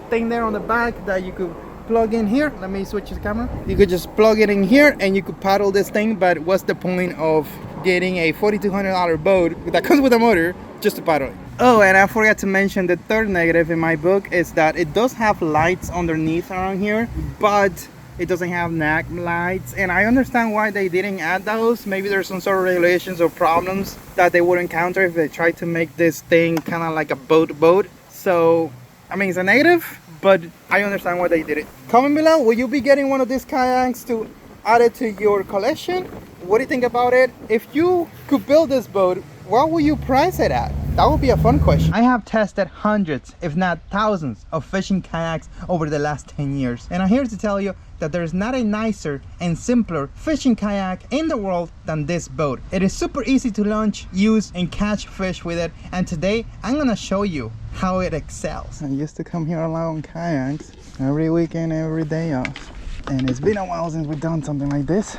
thing there on the back that you could plug in here. Let me switch the camera. You could just plug it in here and you could paddle this thing. But what's the point of getting a $4,200 boat that comes with a motor just to paddle it? Oh, and I forgot to mention the third negative in my book is that it does have lights underneath around here, but it doesn't have NAC lights. And I understand why they didn't add those. Maybe there's some sort of regulations or problems that they would encounter if they try to make this thing kind of like a boat. So, I mean, it's a negative, but I understand why they did it. Comment below, will you be getting one of these kayaks to add it to your collection? What do you think about it? If you could build this boat, what would you price it at? That would be a fun question. I have tested hundreds, if not thousands, of fishing kayaks over the last 10 years. And I'm here to tell you that there is not a nicer and simpler fishing kayak in the world than this boat. It is super easy to launch, use, and catch fish with it. And today, I'm gonna show you how it excels. I used to come here a lot on kayaks, every weekend, every day off. And it's been a while since we've done something like this.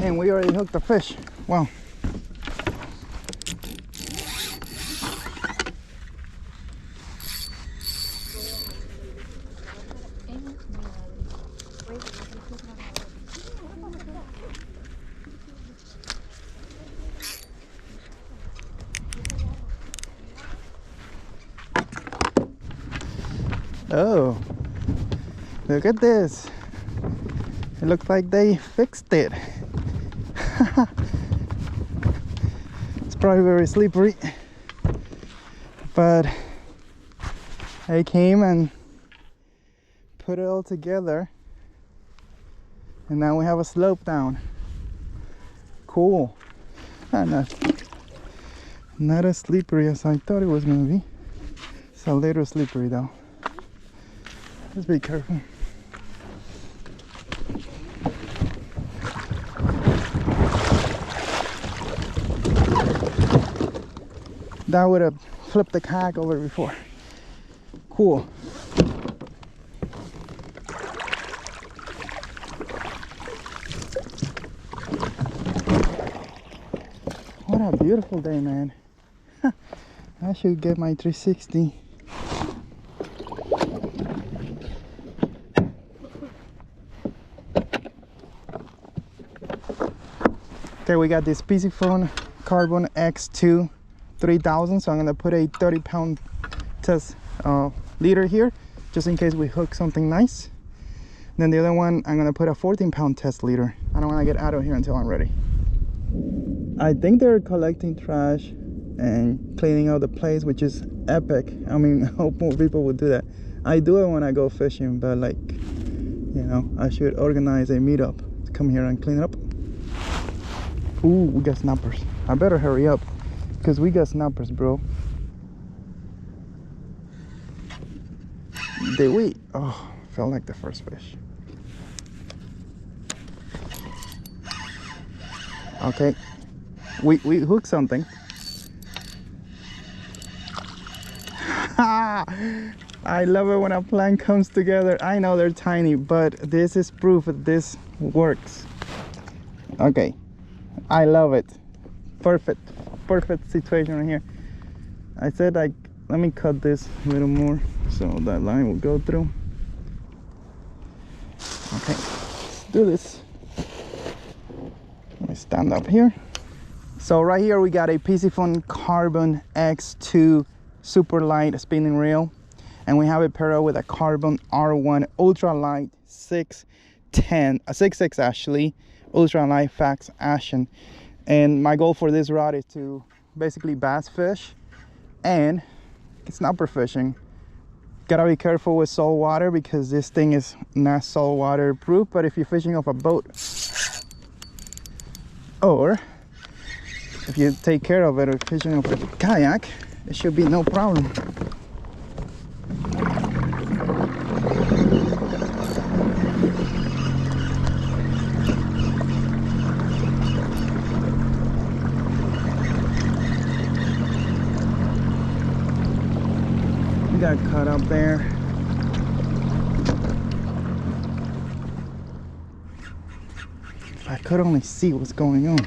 And we already hooked the fish. Wow. Oh, look at this. It looks like they fixed it. It's probably very slippery, but they came and put it all together, and now we have a slope down. Cool. Not as slippery as I thought it was gonna be. It's a little slippery though. Just be careful. That would have flipped the kayak over before. Cool. What a beautiful day, man. I should get my 360. Okay, we got this Biscayne Carbon X2 3000, so I'm gonna put a 30-pound test leader here just in case we hook something nice. Then the other one, I'm gonna put a 14-pound test leader. I don't want to get out of here until I'm ready. I think they're collecting trash and cleaning out the place, which is epic. I mean, I hope more people would do that. I do it when I go fishing, but like, you know, I should organize a meetup to come here and clean it up. Ooh, we got snappers. I better hurry up because we got snappers, bro. Did we? Oh, felt like the first fish. Okay, we hooked something. I love it when a plan comes together. I know they're tiny, but this is proof that this works. Okay, I love it. Perfect situation right here. I said, like, let me cut this a little more so that line will go through. Okay, let's do this. Let me stand up here. So right here we got a Biscayne Carbon X2 super light spinning reel, and we have it paired up with a Carbon R1 ultra light 6X actually ultra light fax action. And my goal for this rod is to basically bass fish and snapper fishing. Gotta be careful with salt water because this thing is not salt water proof, but if you're fishing off a boat or if you take care of it or fishing off a kayak, it should be no problem. We got caught up there. If I could only see what's going on.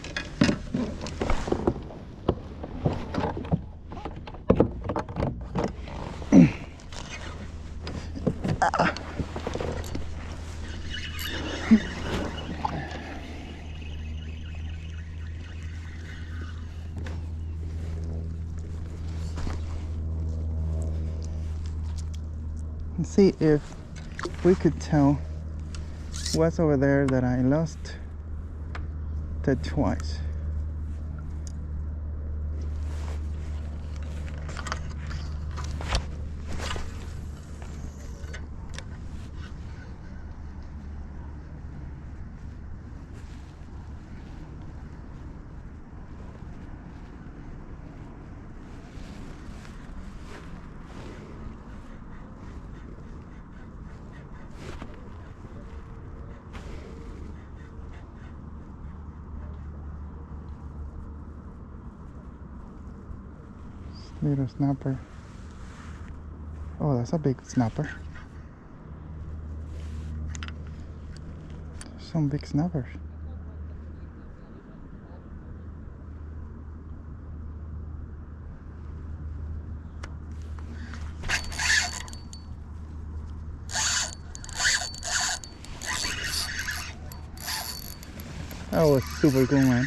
and see if we could tell what's over there that I lost that twice. Little snapper. Oh, that's a big snapper. Some big snappers. That was super cool, man.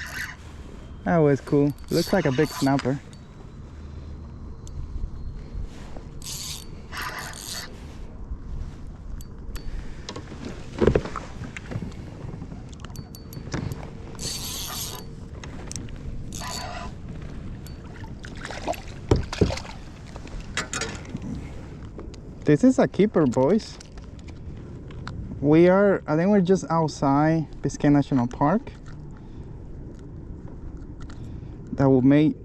That was cool. Looks like a big snapper. This is a keeper, boys. I think we're just outside Biscayne National Park. That will make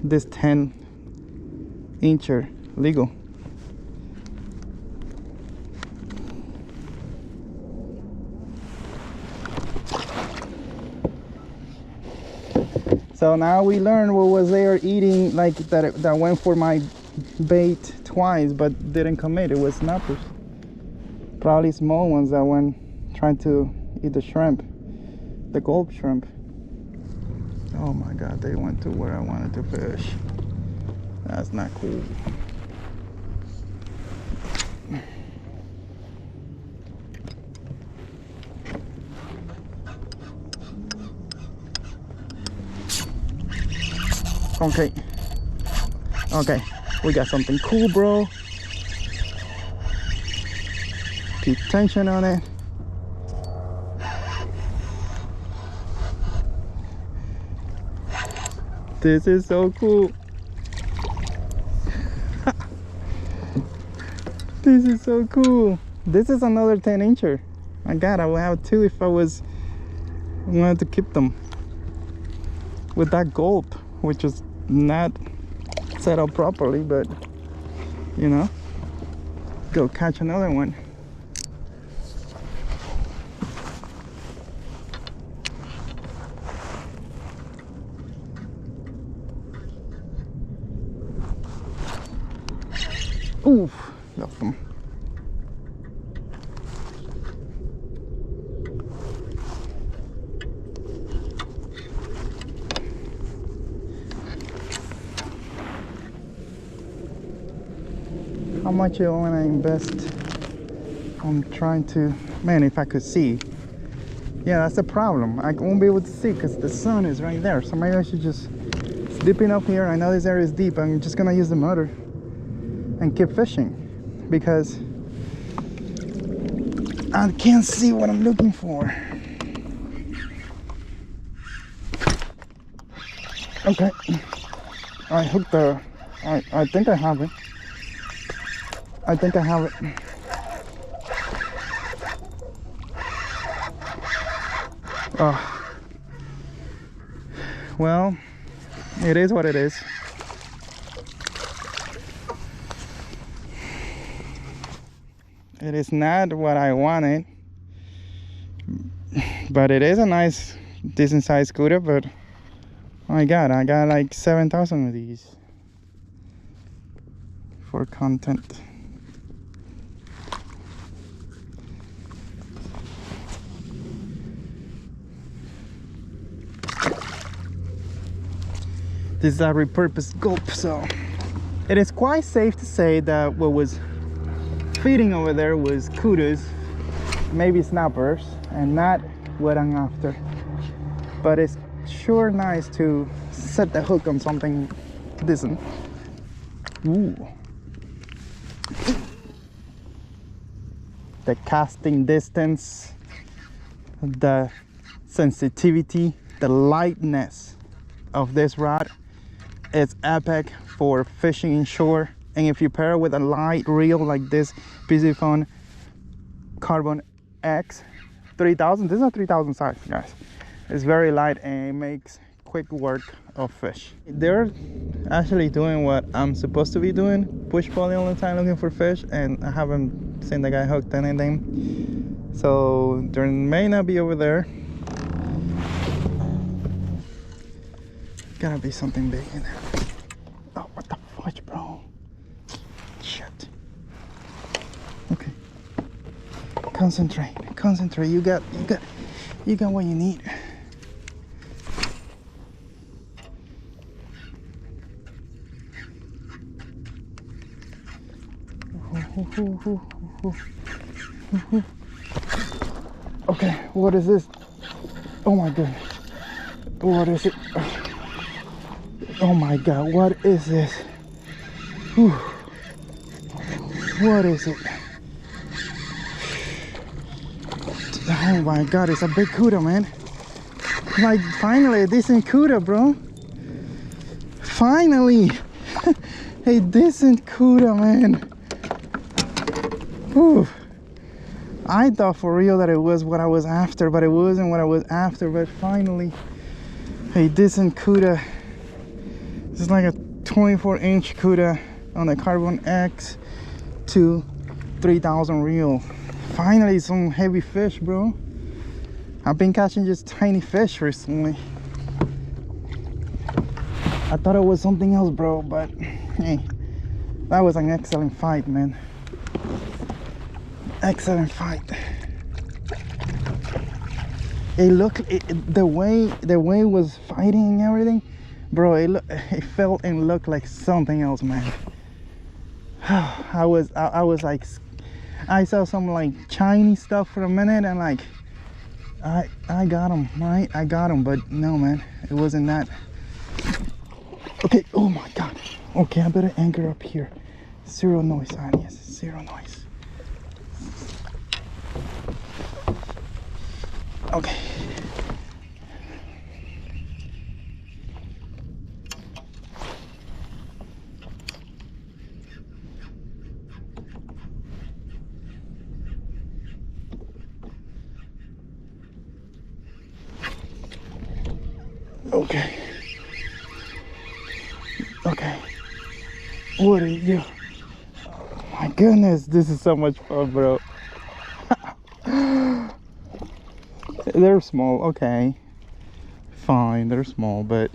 this 10-incher legal. So now we learned what was there eating, like that went for my bait twice but didn't commit. It was snappers, probably small ones that went trying to eat the shrimp, the gulp shrimp. Oh my god, they went to where I wanted to fish. That's not cool. Okay, we got something cool, bro. Keep tension on it. This is so cool. This is so cool. This is another 10-incher. My god, I would have two if I wanted to keep them. With that gulp, which is not set up properly, but you know, go catch another one. Oof, love them. How much you want to invest on trying to, man, if I could see. Yeah, that's the problem. I won't be able to see because the sun is right there. So maybe I should just dip in up here. I know this area is deep. I'm just gonna use the motor and keep fishing because I can't see what I'm looking for. Okay, I hooked the, I think I have it. I think I have it. Oh. Well, it is what it is. It is not what I wanted, but it is a nice, decent sized scooter. But oh my god, I got like 7,000 of these for content. This is a repurposed gulp, so it is quite safe to say that what was feeding over there was kudos, maybe snappers, and not what I'm after. But it's sure nice to set the hook on something decent. Ooh. the casting distance, the sensitivity, the lightness of this rod. It's epic for fishing inshore. And if you pair it with a light reel like this Biscayne Carbon X 3000, this is a 3000 size, guys. It's very light and it makes quick work of fish. They're actually doing what I'm supposed to be doing, push pulling all the time looking for fish, and I haven't seen the guy hooked anything. So there may not be over there. Gotta be something big in there. Oh, what the fudge, bro? Shit. Okay. Concentrate. You got what you need. Okay, what is this? Oh my goodness. What is it? Oh my god, what is this? Whew. What is it? Oh my god, it's a big cuda, man. Like, finally a decent cuda, bro. Finally a decent cuda, man. Whew. I thought for real that it was what I was after, but it wasn't what I was after. But finally a decent cuda. This is like a 24-inch cuda on a Carbon X to 3000 reel. Finally some heavy fish, bro. I've been catching just tiny fish recently. I thought it was something else, bro, but hey, that was an excellent fight, man. Excellent fight. It looked, the way it was fighting and everything, bro, it felt and looked like something else, man. I was like, I saw some like Chinese stuff for a minute, and like I got him, right? I got him, but no, man, it wasn't that. Okay, oh my god. Okay, I better anchor up here. Zero noise, Aliex, zero noise. Okay. Okay. Okay. What are you? Oh my goodness, this is so much fun, bro. They're small, okay. Fine, they're small, but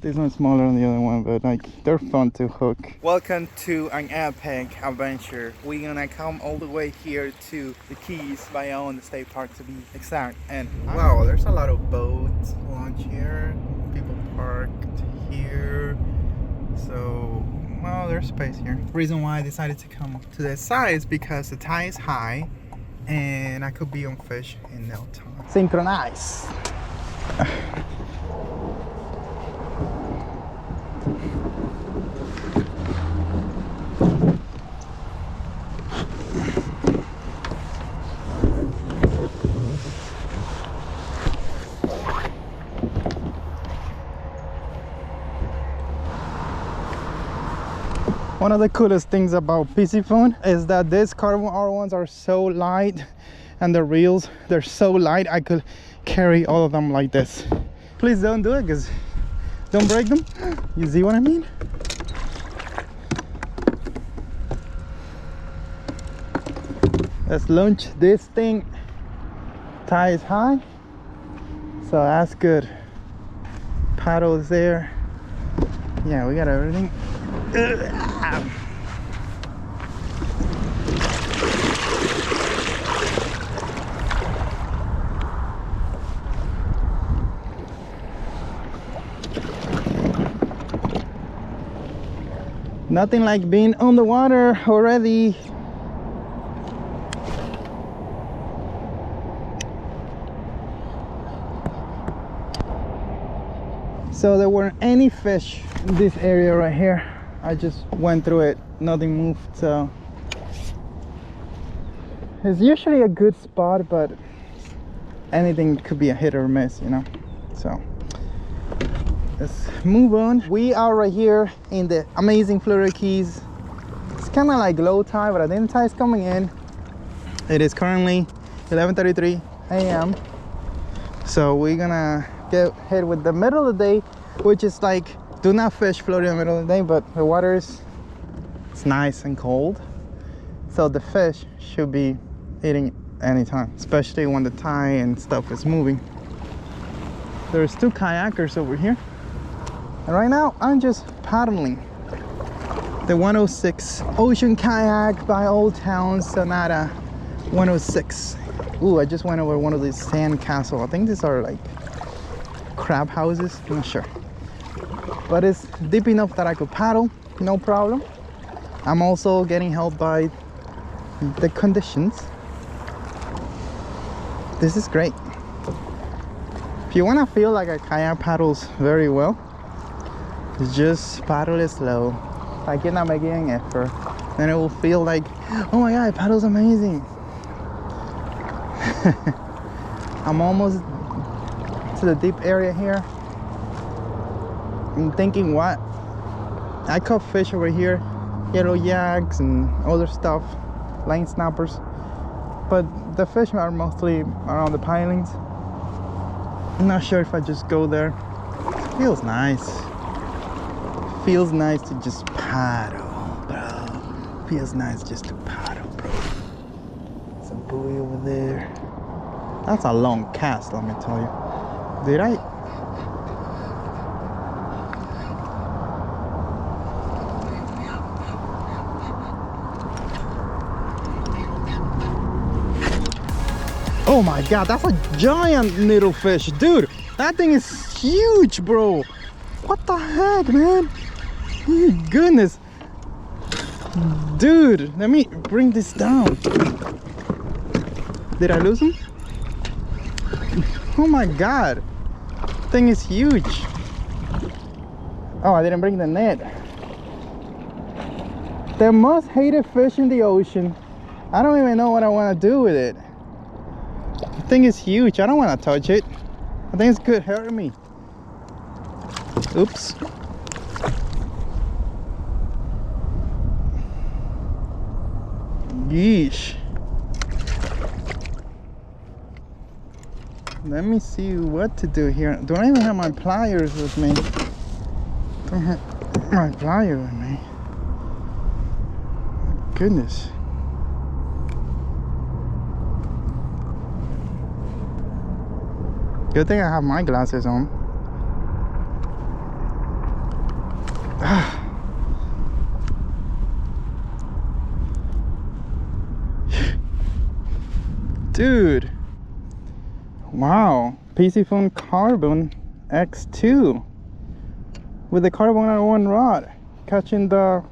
this one's smaller than the other one, but like, they're fun to hook. Welcome to an epic adventure. We're gonna come all the way here to the Keys, Bahia, the state park to be exact. And wow, there's a lot of boats launch here. People parked here. So, well, there's space here. The reason why I decided to come to this side is because the tide is high and I could be on fish in no time. Synchronize. One of the coolest things about Biscayne is that these carbon R1s are so light, and the reels, they're so light I could carry all of them like this. Please don't do it, because don't break them. You see what I mean? Let's launch this thing. Tide is high, so that's good. Paddle is there. Yeah, we got everything. Nothing like being on the water already. So there weren't any fish in this area right here. I just went through it, nothing moved, so It's usually a good spot, but anything could be a hit or miss, you know. So let's move on. We are right here in the amazing Florida Keys. It's kind of like low tide, but I think the tide is coming in. It is currently 11:33 a.m. So we're gonna get hit with the middle of the day, which is like, do not fish Florida in the middle of the day, but the water is, it's nice and cold. So the fish should be eating anytime, especially when the tide and stuff is moving. There's 2 kayakers over here. And right now I'm just paddling the 106 Ocean Kayak by Old Town Sonata 106. Ooh, I just went over one of these sand castles. I think these are like crab houses, I'm not sure. But it's deep enough that I could paddle, no problem. I'm also getting help by the conditions. This is great. If you want to feel like a kayak paddles very well, just paddle it slow, like you're not making an effort, and it will feel like, oh my god, it paddles amazing. I'm almost to the deep area here. I'm thinking, what? I caught fish over here, yellow yaks and other stuff, line snappers, but the fish are mostly around the pilings. I'm not sure if I just go there. It feels nice. Feels nice to just paddle, bro. Feels nice just to paddle, bro. There's a buoy over there. That's a long cast, let me tell you. Did I? Oh my god, that's a giant little fish, dude. That thing is huge, bro. What the heck, man? Oh, goodness. Dude, let me bring this down. Did I lose him? Oh my god. Thing is huge. Oh, I didn't bring the net. The most hated fish in the ocean. I don't even know what I want to do with it. The thing is huge. I don't want to touch it. I think it could hurt me. Oops. Yeesh. Let me see what to do here. Don't even have my pliers with me. Don't have my pliers with me. Goodness. Good thing I have my glasses on. Dude. Wow. PC Phone Carbon X2 with the carbon on one rod, catching the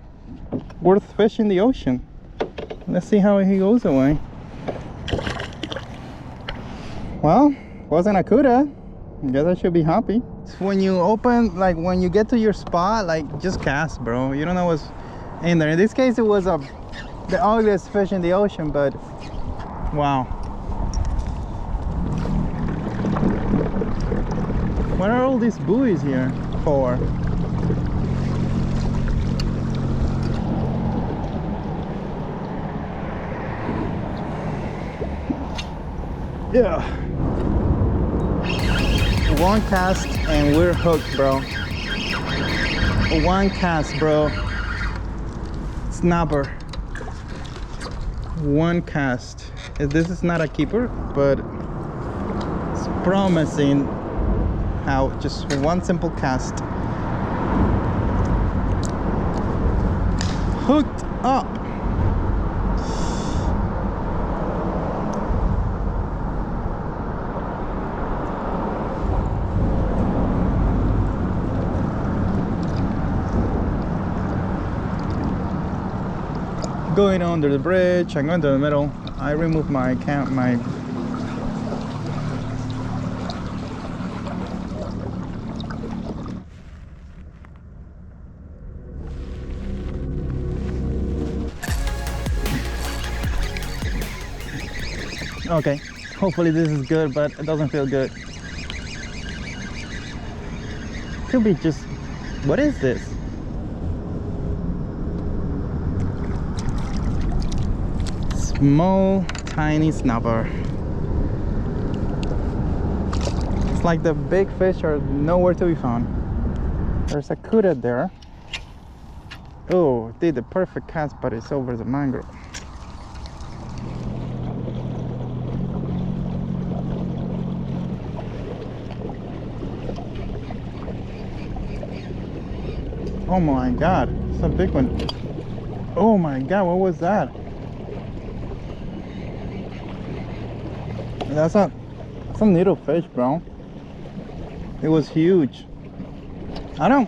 worst fish in the ocean. Let's see how he goes away. Well, wasn't a cuda. I guess I should be happy. When you open, like when you get to your spot, like just cast, bro. You don't know what's in there. In this case, it was the ugliest fish in the ocean, but wow. What are all these buoys here for? Yeah. One cast and we're hooked, bro. One cast, bro. Snapper. One cast. This is not a keeper, but it's promising how just one simple cast. Hooked up. Going under the bridge, I'm going to the middle. I removed my Okay, hopefully this is good, but it doesn't feel good. Could be just, what is this? Small, tiny snapper. It's like the big fish are nowhere to be found. There's a cuda there. Oh, did the perfect cast, but it's over the mangrove. Oh my god, it's a big one. Oh my god, what was that? That's a little fish, bro. It was huge. I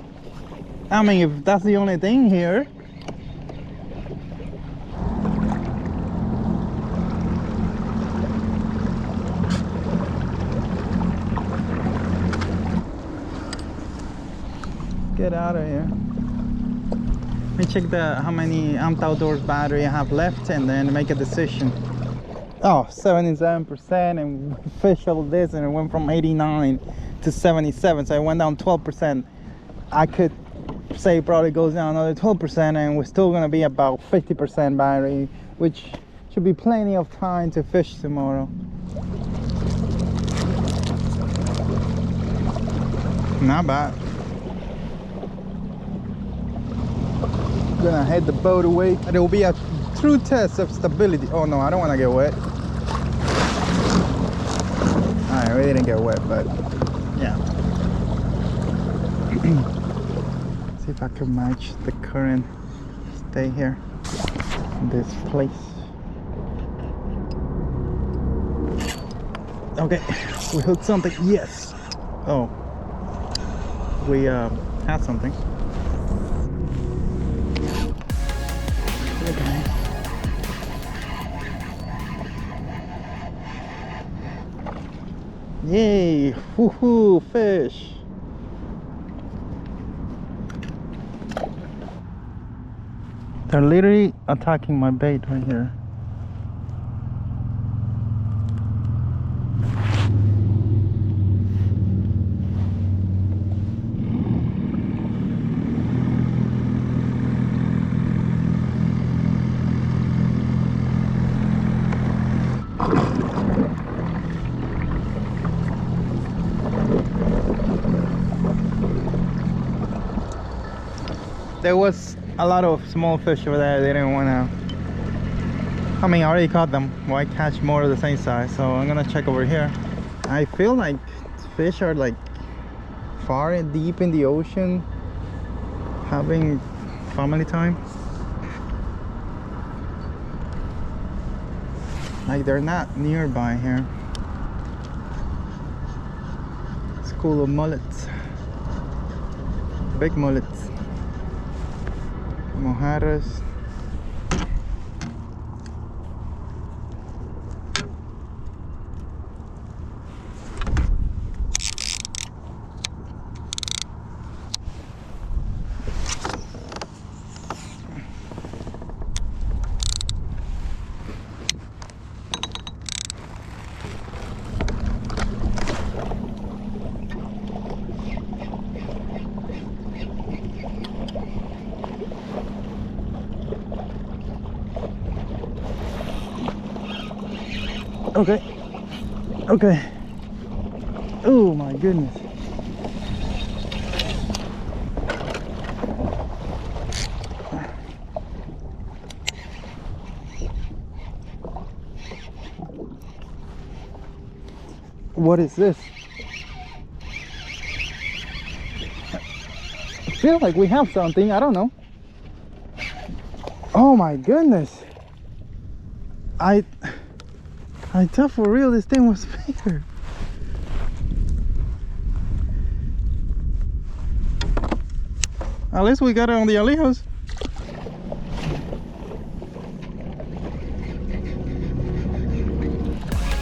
mean, if that's the only thing here. Get out of here. Let me check how many amped outdoors battery I have left and then make a decision. Oh, 77%, and fish all this, and it went from 89 to 77, so I went down 12%. I could say probably goes down another 12%, and we're still gonna be about 50% battery, which should be plenty of time to fish tomorrow. Not bad. Gonna head the boat away, and it will be a true test of stability. Oh no, I don't want to get wet. Alright, we didn't get wet, but yeah. See if I can match the current. Stay here in this place. Okay, we hooked something. Yes. Oh, we had something. Okay. Yay! Woohoo! Fish! They're literally attacking my bait right here. There was a lot of small fish over there. They didn't want to. I mean, I already caught them. Why catch more of the same size? So I'm gonna check over here. I feel like fish are like far and deep in the ocean, having family time. Like they're not nearby here. School of mullets, big mullets. Mojarras. Okay. Okay. Oh my goodness. What is this? I feel like we have something. I don't know. Oh my goodness. I thought for real this thing was bigger. At least we got it on the Aliex.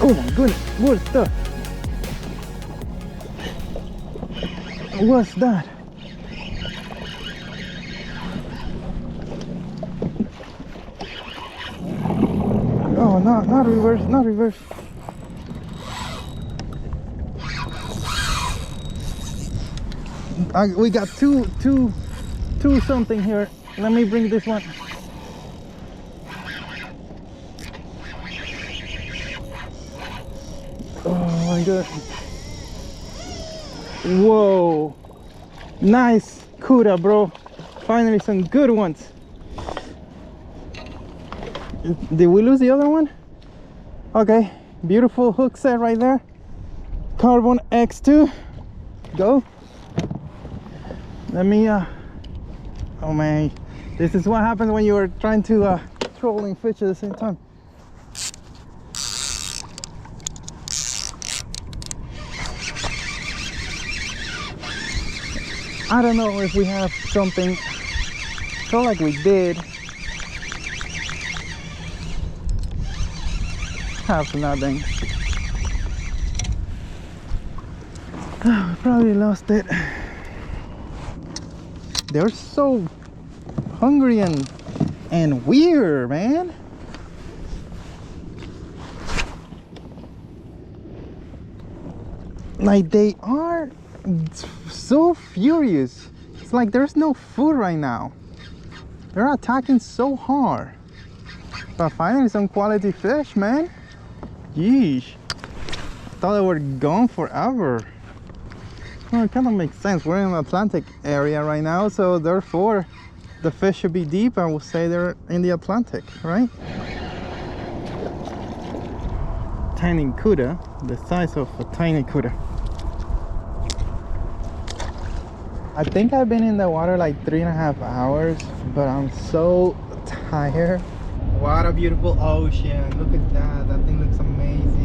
Oh my goodness, what's that? What's that? Oh, not reverse, not reverse. We got two something here. Let me bring this one. Oh my god. Whoa. Nice Cuda, bro. Finally some good ones. Did we lose the other one? Okay, beautiful hook set right there. Carbon X2. Go. Let me oh man, this is what happens when you are trying to troll and fish at the same time. I don't know if we have something. Felt like we did have nothing. We probably lost it. They're so hungry and weird, man. Like they are so furious. It's like there's no food right now. They're attacking so hard. But finally some quality fish, man. Yeesh. Thought they were gone forever. Well, it kind of makes sense. We're in the Atlantic area right now, so therefore the fish should be deep. I will say they're in the Atlantic, right? Tiny Cuda, the size of a tiny Cuda. I think I've been in the water like 3.5 hours, but I'm so tired. What a beautiful ocean. Look at that. That thing looks amazing.